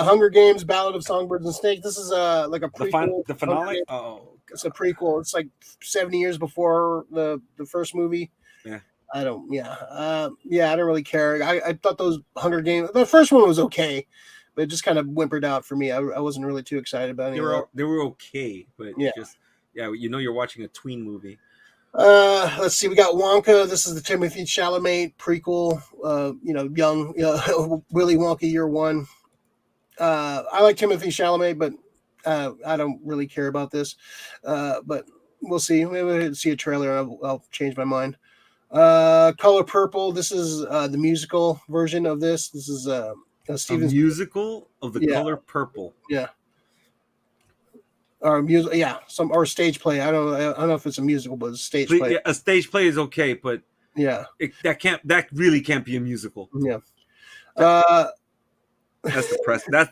Hunger Games, Ballad of Songbirds and Snakes. This is like a prequel. The finale. Oh, it's a prequel. It's like 70 years before the first movie. Yeah. I don't really care. I thought those Hunger Games, the first one was okay, but it just kind of whimpered out for me. I wasn't really too excited about it. They were okay, but you're watching a tween movie. Let's see. We got Wonka. This is the Timothy Chalamet prequel. Young Willy Wonka year one. I like Timothy Chalamet, but I don't really care about this. But we'll see. Maybe we'll see a trailer and I'll change my mind. Color Purple. This is the musical version of this. This is Steven. Musical of the Color Purple. Yeah. Or music, or stage play. I don't know if it's a musical, but it's a stage play. Yeah, a stage play is okay, but that really can't be a musical. Yeah. That's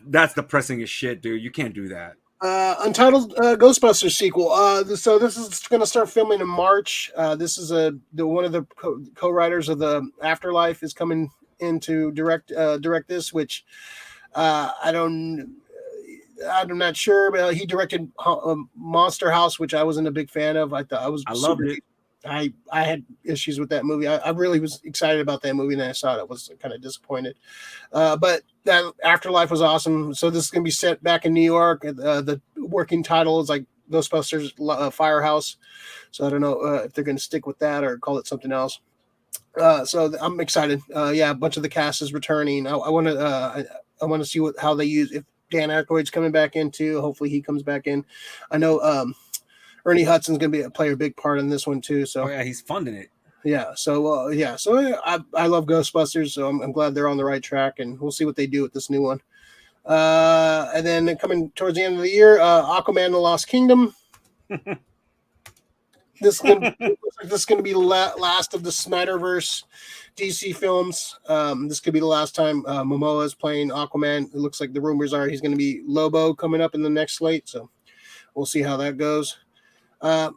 that's depressing as shit, dude. You can't do that. Untitled Ghostbusters sequel. So this is going to start filming in March. This is one of the co-writers of the Afterlife is coming in to direct this, which I'm not sure, but he directed Monster House, which I wasn't a big fan of. I loved it. I had issues with that movie. I really was excited about that movie, and then I saw it. I was kind of disappointed. But that Afterlife was awesome. So this is going to be set back in New York. The working title is like Ghostbusters Firehouse. So I don't know if they're going to stick with that or call it something else. So I'm excited. A bunch of the cast is returning. I want to see how they use if Dan Aykroyd's coming back in too. Hopefully he comes back in. I know Ernie Hudson's going to play a big part in this one too. So he's funding it. Yeah. So I love Ghostbusters, so I'm glad they're on the right track, and we'll see what they do with this new one. And then coming towards the end of the year, Aquaman: The Lost Kingdom. This is going to be the last of the Snyderverse DC films. This could be the last time Momoa is playing Aquaman. It looks like the rumors are he's going to be Lobo coming up in the next slate. So we'll see how that goes. It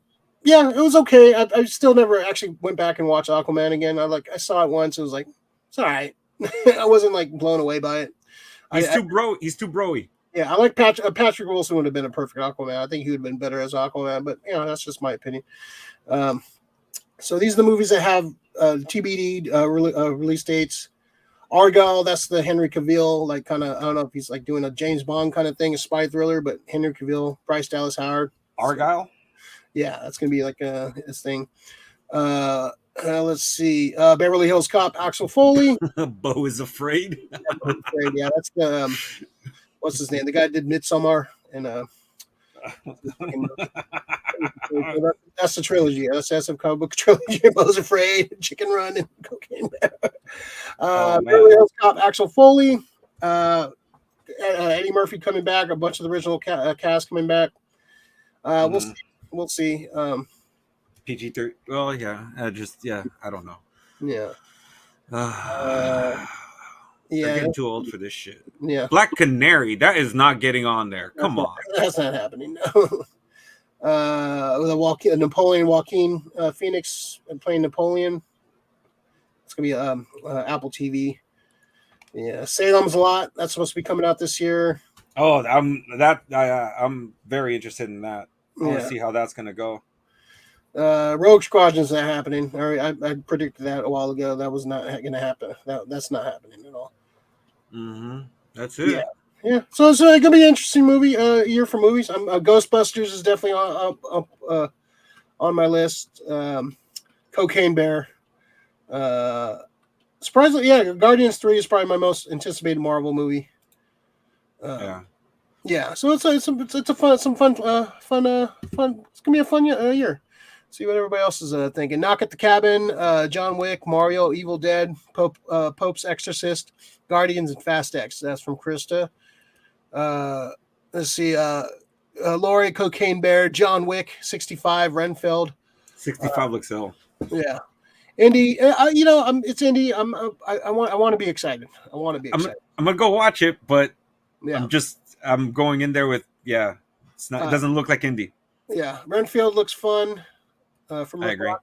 was okay. I still never actually went back and watched Aquaman again. I saw it once. It was like, it's all right. I wasn't like blown away by it. He's too broy. Yeah, Yeah, I like Patrick Wilson would have been a perfect Aquaman. I think he would have been better as Aquaman, but that's just my opinion. So these are the movies that have TBD release dates. Argyle, that's the Henry Cavill, like kind of, I don't know if he's like doing a James Bond kind of thing, a spy thriller, but Henry Cavill, Bryce Dallas Howard. Argyle? So, yeah, that's gonna be like his thing. Let's see. Beverly Hills Cop, Axel Foley. Bo is afraid. Yeah, that's the what's his name? The guy did Midsommar and that's the trilogy. That's a comic book trilogy. Bo's Afraid, Chicken Run, and Cocaine Bear. Beverly Hills Cop, Axel Foley. Eddie Murphy coming back. A bunch of the original cast coming back. We'll see. We'll see. PG-13. Well, yeah. I don't know. Yeah. They're getting too old for this shit. Yeah. Black Canary, that is not getting on there. Come on. That's not happening. No. Napoleon Joaquin Phoenix playing Napoleon. It's gonna be Apple TV. Yeah, Salem's Lot. That's supposed to be coming out this year. Oh, I'm very interested in that. I want to see how that's gonna go. Rogue Squadron's not happening. I predicted that a while ago. That was not going to happen. That's not happening at all. Mm-hmm. That's it. Yeah. So it's going to be an interesting movie year for movies. Ghostbusters is definitely on my list. Cocaine Bear. Surprisingly, Guardians 3 is probably my most anticipated Marvel movie. Yeah. So it's a fun. It's gonna be a fun year. See what everybody else is thinking. Knock at the Cabin, John Wick, Mario, Evil Dead, Pope's Exorcist, Guardians, and Fast X. That's from Krista. Let's see. Laurie, Cocaine Bear, John Wick, 65, Renfield. 65 looks ill. Yeah. Indy, it's Indy. I want to be excited. I want to be excited. I'm gonna go watch it, but yeah. I'm going in there with it's not. It doesn't look like Indy. Yeah, Renfield looks fun. From I agree.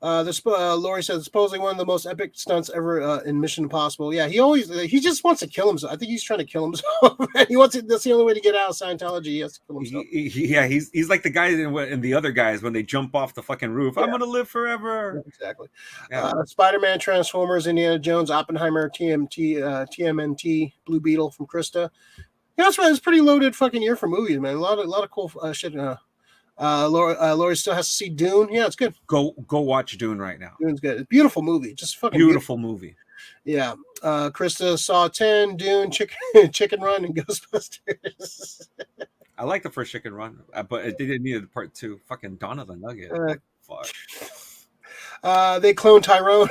Laurie said supposedly one of the most epic stunts ever in Mission Impossible. Yeah, he just wants to kill himself. I think he's trying to kill himself. He wants it. That's the only way to get out of Scientology. He has to kill himself. He's like the guys in the other guys when they jump off the fucking roof. I'm gonna live forever. Yeah, exactly. Spider-Man, Transformers, Indiana Jones, Oppenheimer, TMNT, Blue Beetle from Krista. Yeah, that's right. It's a pretty loaded fucking year for movies, man. A lot of cool shit. Laurie still has to see Dune. Yeah, it's good. Go watch Dune right now. Dune's good. It's a beautiful movie. Just fucking beautiful movie. Yeah. Krista saw 10, Dune, Chicken Run, and Ghostbusters. I like the first Chicken Run, but it didn't need a part 2. Fucking Dawn of the Nugget. Fuck. They cloned Tyrone.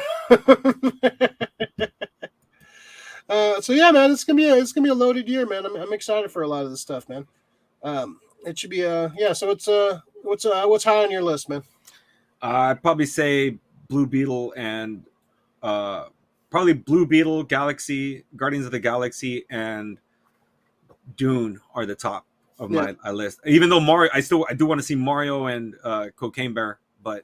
So yeah, man, it's gonna be a loaded year, man. I'm excited for a lot of this stuff, man. It should be So it's what's high on your list, man? I'd probably say Blue Beetle and probably Blue Beetle, Galaxy, Guardians of the Galaxy, and Dune are the top of my list. Even though Mario, I do want to see Mario and Cocaine Bear, but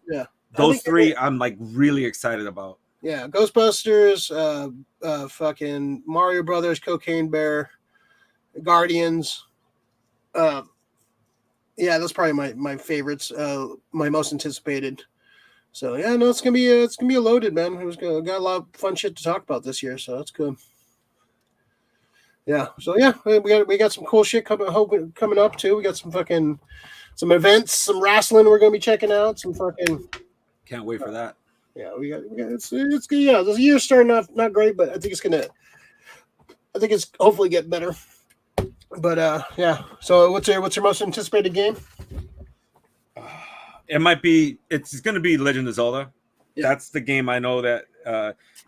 those three I'm like really excited about. Yeah, Ghostbusters, fucking Mario Brothers, Cocaine Bear, Guardians. That's probably my favorites. My most anticipated. So it's gonna be a loaded, man. Got a lot of fun shit to talk about this year, so that's good. Yeah. So we got some cool shit coming up too. We got some events, some wrestling we're gonna be checking out. Some fucking. Can't wait for that. Yeah, we got it's good. Yeah, this year's starting off not great, but I think it's hopefully get better. But so what's your most anticipated game? It's going to be Legend of Zelda. Yeah. That's the game I know that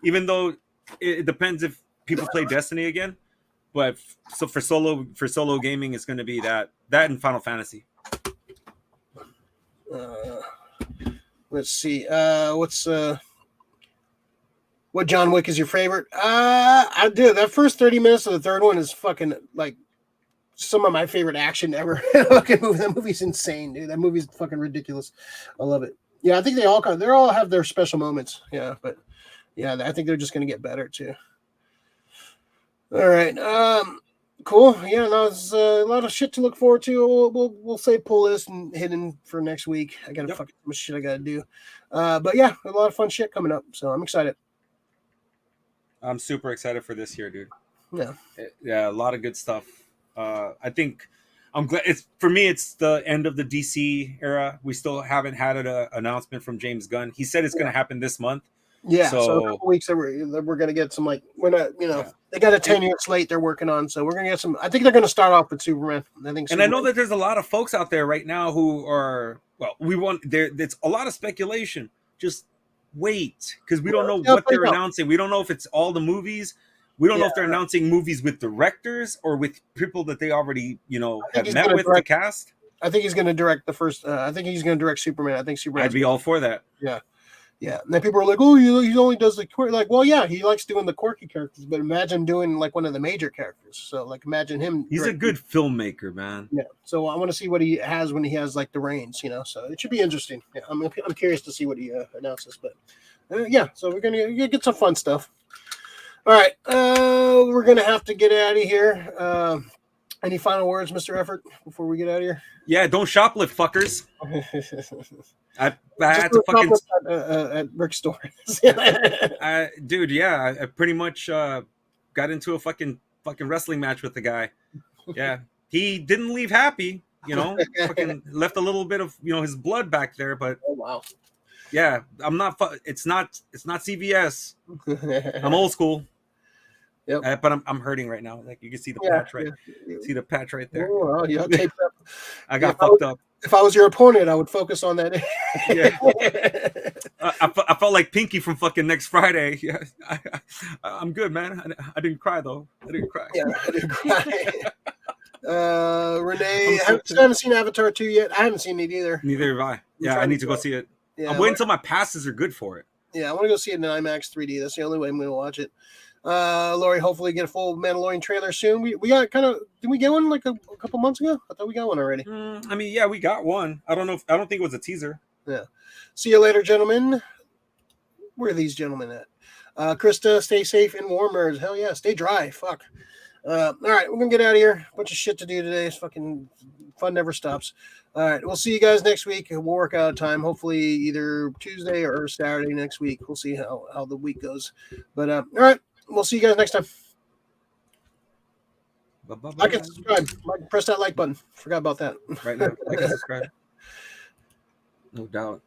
even though it depends if people play Destiny again, but so for solo gaming it's going to be that and Final Fantasy. Let's see. What John Wick is your favorite? I do. That first 30 minutes of the third one is fucking like some of my favorite action ever. That movie's insane, dude. That movie's fucking ridiculous. I love it. Yeah, I think they all have their special moments. Yeah, but I think they're just gonna get better too. All right. Cool. Yeah, no, it's a lot of shit to look forward to. We'll save pull list and hidden for next week. I got Yep. fucking much shit I gotta do. But yeah, a lot of fun shit coming up. So I'm excited. I'm super excited for this year, dude. Yeah. Yeah, a lot of good stuff. I think I'm glad. It's for me. It's the end of the DC era. We still haven't had an announcement from James Gunn. He said it's going to happen this month. Yeah. So a So couple weeks that we're gonna get some like we're not yeah. they got a 10-year slate they're working on, so we're gonna get some. I think they're gonna start off with Superman. I think. And I know that there's a lot of folks out there right now who are we want there. It's a lot of speculation. Just wait, because we don't know what they're announcing. We don't know if it's all the movies. We don't know if they're announcing movies with directors or with people that they already have met with the cast. I think he's going to direct the first. I think he's going to direct Superman. I think Superman. I'd be all for that. Yeah, yeah. And then people are like, "Oh, he only does the quirky." Like, well, yeah, he likes doing the quirky characters, but imagine doing like one of the major characters. So, like, imagine him. He's a good filmmaker, man. Yeah. So I want to see what he has when he has like the reins. So it should be interesting. Yeah, I'm curious to see what he announces. But yeah, so we're gonna get some fun stuff. All right, we're gonna have to get out of here. Any final words, Mr. Effort, before we get out of here? Yeah, don't shoplift, fuckers. I had to fucking at Rick's store. Dude, yeah, I pretty much got into a fucking wrestling match with the guy. Yeah, he didn't leave happy. Fucking left a little bit of his blood back there, but oh wow. Yeah, I'm not. It's not CVS. I'm old school. Yep. But I'm hurting right now. Like you can see the patch right. See the patch right there. Oh, yeah, taped up. I got fucked up. If I was your opponent, I would focus on that. Yeah. I felt like Pinky from fucking Next Friday. Yeah, I'm good, man. I didn't cry though. I didn't cry. Yeah, I didn't cry. Renee, I haven't seen Avatar 2 yet. I haven't seen it either. Neither have I. Yeah, I need to go see it. Yeah, I'm waiting until my passes are good for it. Yeah, I want to go see it in IMAX 3D. That's the only way I'm going to watch it. Lori, hopefully get a full Mandalorian trailer soon. We got did we get one like a couple months ago? I thought we got one already. I mean, yeah, we got one. I don't think it was a teaser. Yeah. See you later, gentlemen. Where are these gentlemen at? Krista, stay safe and warmer. Hell yeah, stay dry. Fuck. All right, we're gonna get out of here. Bunch of shit to do today. It's fucking fun never stops. All right, we'll see you guys next week. We'll work out a time. Hopefully, either Tuesday or Saturday next week. We'll see how the week goes. But all right, we'll see you guys next time. Like and subscribe. Press that like button. Forgot about that. Right now, like and subscribe. No doubt.